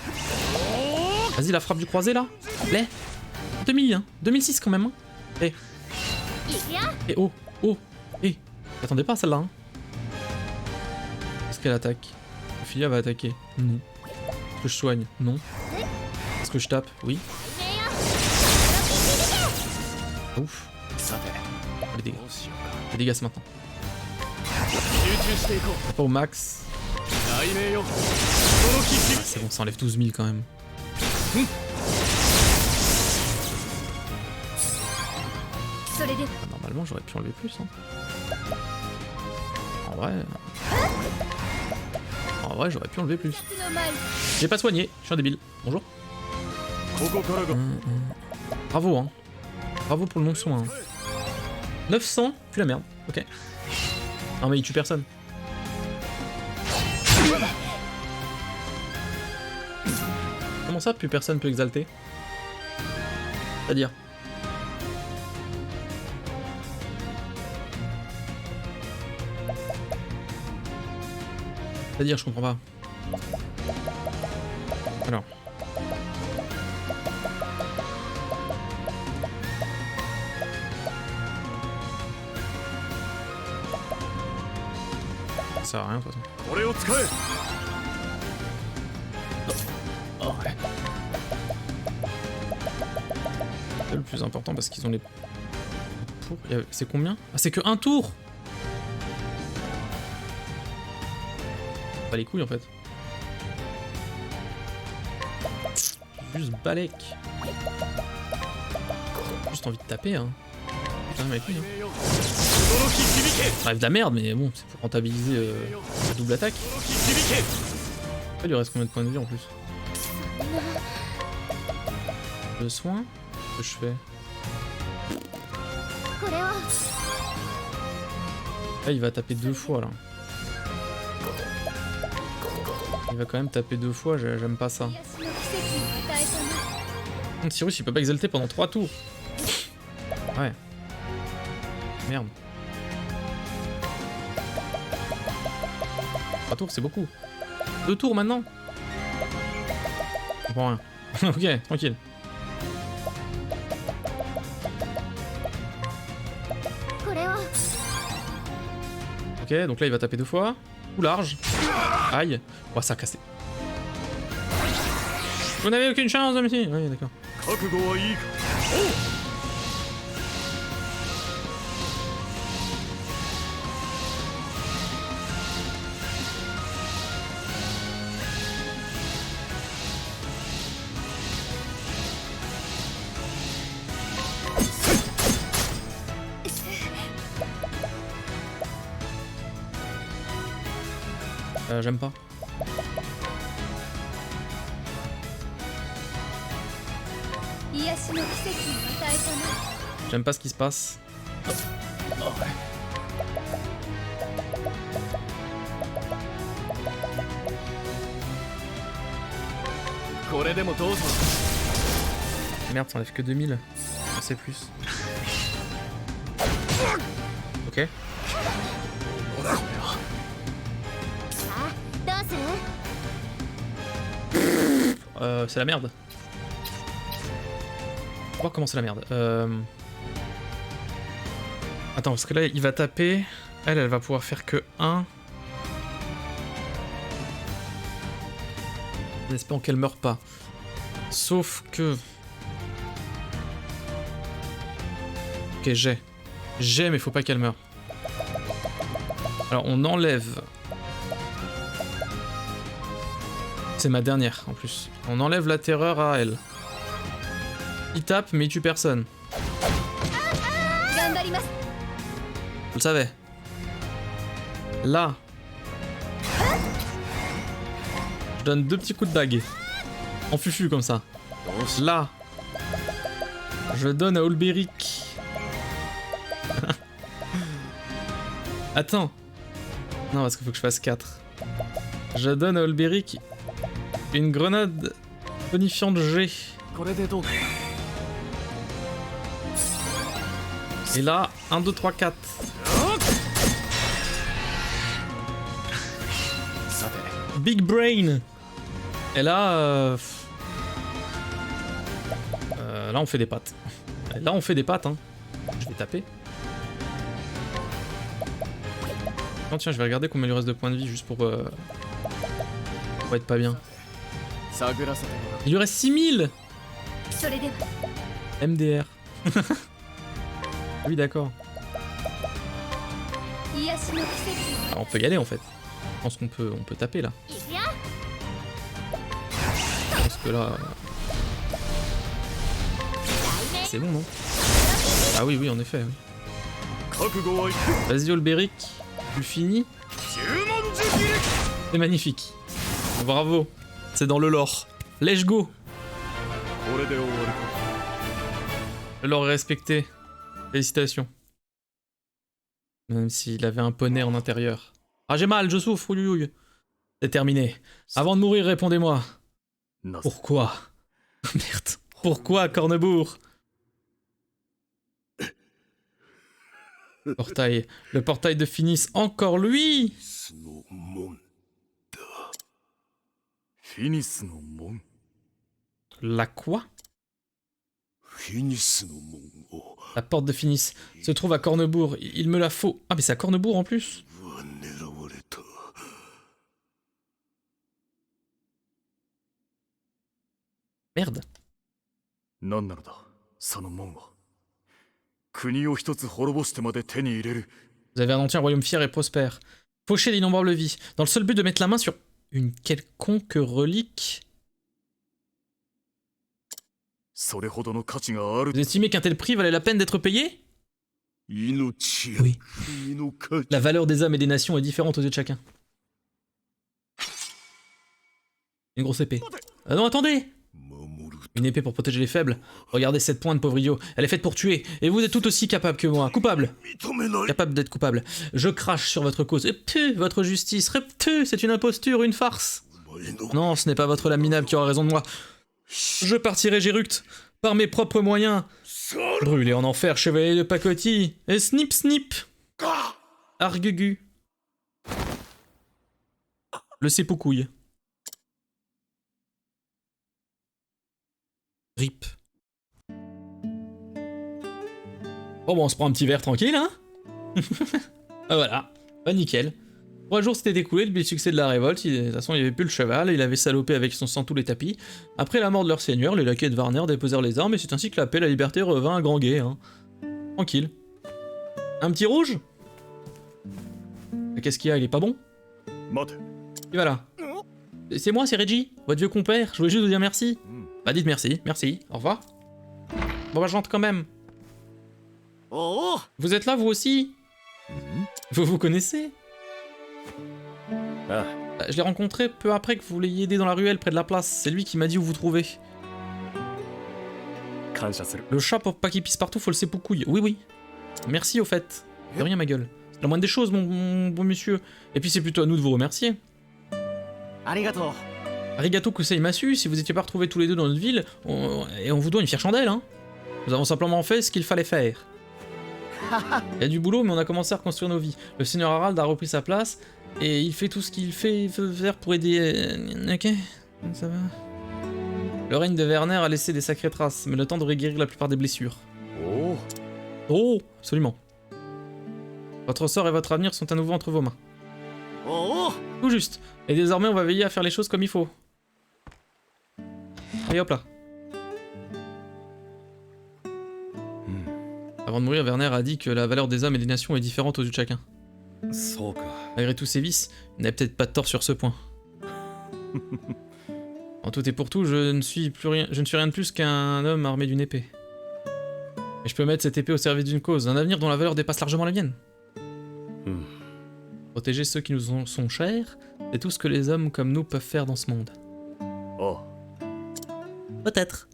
Speaker 1: Vas-y, la frappe du croisé, là. Blé. 2000, hein. 2006, quand même. Hein. Eh. Eh, oh. Oh. Eh. J'attendais pas à celle-là. Hein. Est-ce qu'elle attaque? Ophilia va attaquer. Non. Est-ce que je soigne? Non. Est-ce que je tape? Oui. Ouf. Les dégâts. Les dégâts, c'est maintenant. Pas au max. C'est bon, ça enlève 12 000 quand même. Normalement, j'aurais pu enlever plus. Hein. En vrai, j'aurais pu enlever plus. J'ai pas soigné, je suis un débile. Bonjour. Bravo, hein. Bravo pour le non-soin. Hein. 900, puis la merde. Ok. Non, mais il tue personne. Comment ça, plus personne peut exalter? C'est-à-dire? C'est-à-dire, je comprends pas. Alors. Ça sert à rien de toute façon. Oh, ouais. C'est le plus important parce qu'ils ont les... C'est combien? Ah, c'est que un tour! Pas les couilles en fait. Juste balèque. Juste envie de taper hein. Putain avec lui hein. Ça arrive de la merde mais bon c'est pour rentabiliser la double attaque. Il lui reste combien de points de vie en plus? Le soin? Qu'est-ce que je fais? Là il va taper 2 fois là. Il va quand même taper 2 fois, j'aime pas ça. Cyrus il peut pas exalter pendant 3 tours. Ouais. Merde. 3 tours c'est beaucoup. 2 tours maintenant. comprends rien. Ok, tranquille. Ok, donc là il va taper 2 fois. Ou large. Aïe. Oh, ça a cassé. Vous n'avez aucune chance, monsieur. Oui, d'accord. J'aime pas. J'aime pas ce qui se passe. Merde, ça enlève que 2000. On sait plus. Ok. C'est la merde. On va voir comment c'est la merde. Attends, parce que là, il va taper. Elle va pouvoir faire que 1. En espérant qu'elle meure pas. Sauf que... Ok, j'ai. J'ai, mais faut pas qu'elle meure. Alors, on enlève... C'est ma dernière, en plus. On enlève la terreur à elle. Il tape, mais il tue personne. Je le savais. Là. Je donne 2 petits coups de bague. En fufu, comme ça. Là. Je donne à Olberic. Attends. Non, parce qu'il faut que je fasse 4. Je donne à Olberic une grenade bonifiante G. Et là, 1, 2, 3, 4. Big Brain. Et là... là, on fait des pattes. Là, on fait des pattes, hein. Je vais taper. Non, tiens, je vais regarder combien il lui reste de points de vie, juste pour être pas bien. Il lui reste 6000. MDR. Oui, d'accord. Alors, on peut y aller, en fait. Je pense qu'on peut, taper, là. Je pense que là... C'est bon, non? Ah oui, en effet. Oui. Vas-y, Olberic. Tu finis. C'est magnifique. Bravo. C'est dans le lore. Let's go. Le lore est respecté. Félicitations. Même s'il avait un poney en intérieur. Ah, j'ai mal, je souffre. Ouïouï. C'est terminé. Avant de mourir, répondez-moi. Pourquoi? Merde. Pourquoi, Cornebourg? Portail. Le portail de Finis. Encore lui. La quoi? La porte de Finis se trouve à Cornebourg. Il me la faut. Ah, mais c'est à Cornebourg en plus. Merde. Vous avez anéanti un royaume fier et prospère. Fauché d'innombrables vies, dans le seul but de mettre la main sur une quelconque relique. Vous estimez qu'un tel prix valait la peine d'être payé? Oui. La valeur des âmes et des nations est différente aux yeux de chacun. Une grosse épée. Ah non, attendez! Une épée pour protéger les faibles. Regardez cette pointe, pauvre idiot. Elle est faite pour tuer. Et vous êtes tout aussi capable que moi. Coupable. Capable d'être coupable. Je crache sur votre cause. Et puh, votre justice. Puh, c'est une imposture, une farce. Non, ce n'est pas votre lame minable qui aura raison de moi. Je partirai Géructe, par mes propres moyens. Brûlé en enfer, chevalier de pacotille. Et snip snip. Argugu. Le sépoucouille. RIP. Bon, on se prend un petit verre tranquille, hein. Ah, voilà, bah nickel. 3 jours s'étaient écoulés depuis le succès de la révolte, de toute façon il n'y avait plus le cheval, il avait salopé avec son sang tous les tapis. Après la mort de leur seigneur, les laquais de Warner déposèrent les armes et c'est ainsi que la paix et la liberté revint à grand guet, hein. Tranquille. Un petit rouge? Qu'est-ce qu'il y a, il est pas bon?
Speaker 3: 待て
Speaker 1: Et voilà. C'est moi, c'est Reggie, votre vieux compère, je voulais juste vous dire merci. Bah dites merci, merci, au revoir. Bon bah j'entre quand même.
Speaker 3: おお
Speaker 1: Vous êtes là vous aussi? Vous vous connaissez?
Speaker 3: Ah,
Speaker 1: Je l'ai rencontré peu après que vous l'ayez aidé dans la ruelle près de la place, c'est lui qui m'a dit où vous trouvez.
Speaker 3: 感謝する
Speaker 1: Le chat pour pas qu'il pisse partout, faut le sépoucouille. Oui, oui. Merci au fait. De rien ma gueule. C'est la moindre des choses mon beau monsieur. Et puis c'est plutôt à nous de vous remercier.
Speaker 4: ありがとう。
Speaker 1: Arigato kusaimasu, si vous étiez pas retrouvés tous les deux dans notre ville, et on vous doit une fière chandelle, hein. Nous avons simplement fait ce qu'il fallait faire. Il y a du boulot, mais on a commencé à reconstruire nos vies. Le seigneur Harald a repris sa place, et il fait tout ce qu'il fait faire pour aider... Ok, ça va. Le règne de Werner a laissé des sacrées traces, mais le temps devrait guérir la plupart des blessures.
Speaker 3: おお
Speaker 1: Oh, absolument. Votre sort et votre avenir sont à nouveau entre vos mains.
Speaker 3: おお
Speaker 1: Tout juste. Et désormais, on va veiller à faire les choses comme il faut. Allez, hop là. Avant de mourir, Werner a dit que la valeur des hommes et des nations est différente aux yeux de chacun.
Speaker 3: そうか
Speaker 1: Malgré tous ses vices, il n'a peut-être pas de tort sur ce point. En tout et pour tout, je ne suis rien de plus qu'un homme armé d'une épée. Et je peux mettre cette épée au service d'une cause, un avenir dont la valeur dépasse largement la mienne. Protéger ceux qui nous sont chers, c'est tout ce que les hommes comme nous peuvent faire dans ce monde.
Speaker 3: おう
Speaker 1: Peut-être.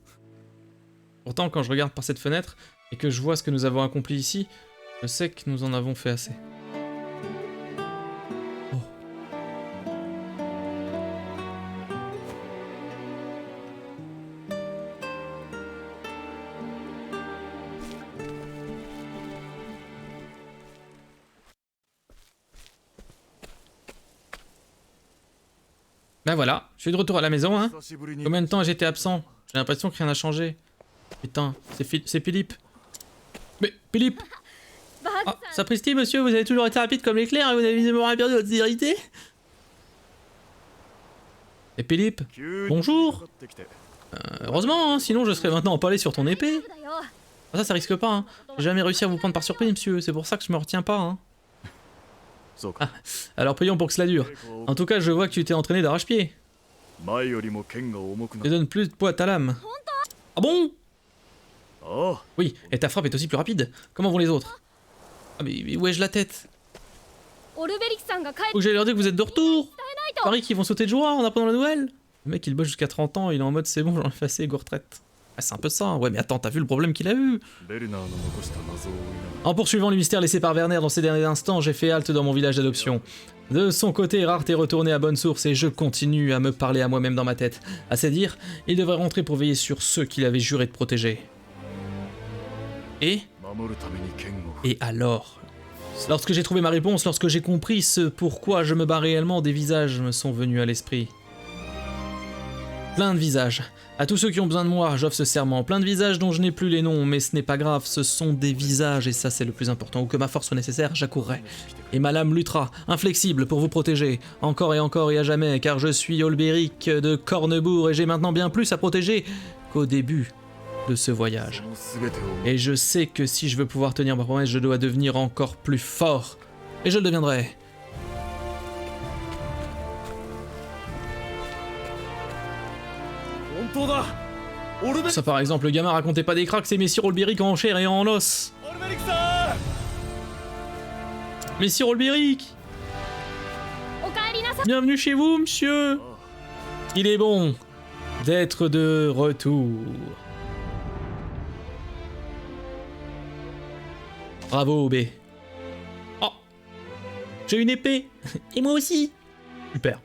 Speaker 1: Pourtant, quand je regarde par cette fenêtre et que je vois ce que nous avons accompli ici, je sais que nous en avons fait assez. Oh. Ben voilà, je suis de retour à la maison, hein.
Speaker 3: 久しぶりに
Speaker 1: Combien de temps j'étais absent? J'ai l'impression que rien n'a changé. Putain, c'est Philippe. Mais Philippe! Ah, sapristi, monsieur, vous avez toujours été rapide comme l'éclair et vous avez visiblement perdu votre célérité? Et Philippe?
Speaker 3: 急に
Speaker 1: Bonjour
Speaker 3: かかってきて
Speaker 1: Heureusement, hein, sinon je serais maintenant empalé sur ton épée.
Speaker 2: だよ
Speaker 1: Ah, ça risque pas, hein. J'ai jamais réussi à vous prendre par surprise, monsieur, c'est pour ça que je me retiens pas, hein.
Speaker 3: そうか
Speaker 1: Alors prions pour que cela dure. En tout cas, je vois que tu t'es entraîné d'arrache-pied.
Speaker 3: 前よりも剣が重くな
Speaker 1: Tu
Speaker 3: る
Speaker 1: donnes plus de poids à ta lame. Ah bon?
Speaker 3: ああ
Speaker 1: Oui, et ta frappe est aussi plus rapide. Comment vont les autres? Ah mais où ai-je la tête?
Speaker 2: オルベリキさんが帰っ
Speaker 1: Faut que j'aille leur dire que vous êtes de retour. Paris qu'ils vont sauter de joie en apprenant la nouvelle. Le mec il bosse jusqu'à 30 ans, il est en mode c'est bon, j'en ai fait assez, go retraite. Ah, c'est un peu ça, hein. Ouais mais attends, t'as vu le problème qu'il a eu?
Speaker 3: ベルナーの残した謎を追いなが
Speaker 1: En poursuivant le mystère laissé par Werner dans ces derniers instants, j'ai fait halte dans mon village d'adoption. De son côté, Rart est retourné à bonne source et je continue à me parler à moi-même dans ma tête. À c'est dire, il devrait rentrer pour veiller sur ceux qu'il avait juré de protéger. Et
Speaker 3: 守るために剣を
Speaker 1: Et alors? Lorsque j'ai trouvé ma réponse, lorsque j'ai compris ce pourquoi je me bats réellement, des visages me sont venus à l'esprit. Plein de visages. À tous ceux qui ont besoin de moi, j'offre ce serment. Plein de visages dont je n'ai plus les noms, mais ce n'est pas grave, ce sont des visages et ça c'est le plus important. Où que ma force soit nécessaire, j'accourrai. Et ma lame luttera, inflexible, pour vous protéger. Encore et à jamais, car je suis Olberic de Cornebourg et j'ai maintenant bien plus à protéger qu'au début de ce voyage.
Speaker 3: その全てを
Speaker 1: Et je sais que si je veux pouvoir tenir ma promesse, je dois devenir encore plus fort. Et je le deviendrai. Ça par exemple, le gamin racontait pas des cracks, c'est Messire Olberic en chair et en os.
Speaker 3: オルベリクさん
Speaker 1: Messire Olberic,
Speaker 2: おかえりなさい
Speaker 1: bienvenue chez vous, monsieur. Il est bon d'être de retour. Bravo, B. Oh, j'ai une épée. Et moi aussi. Super.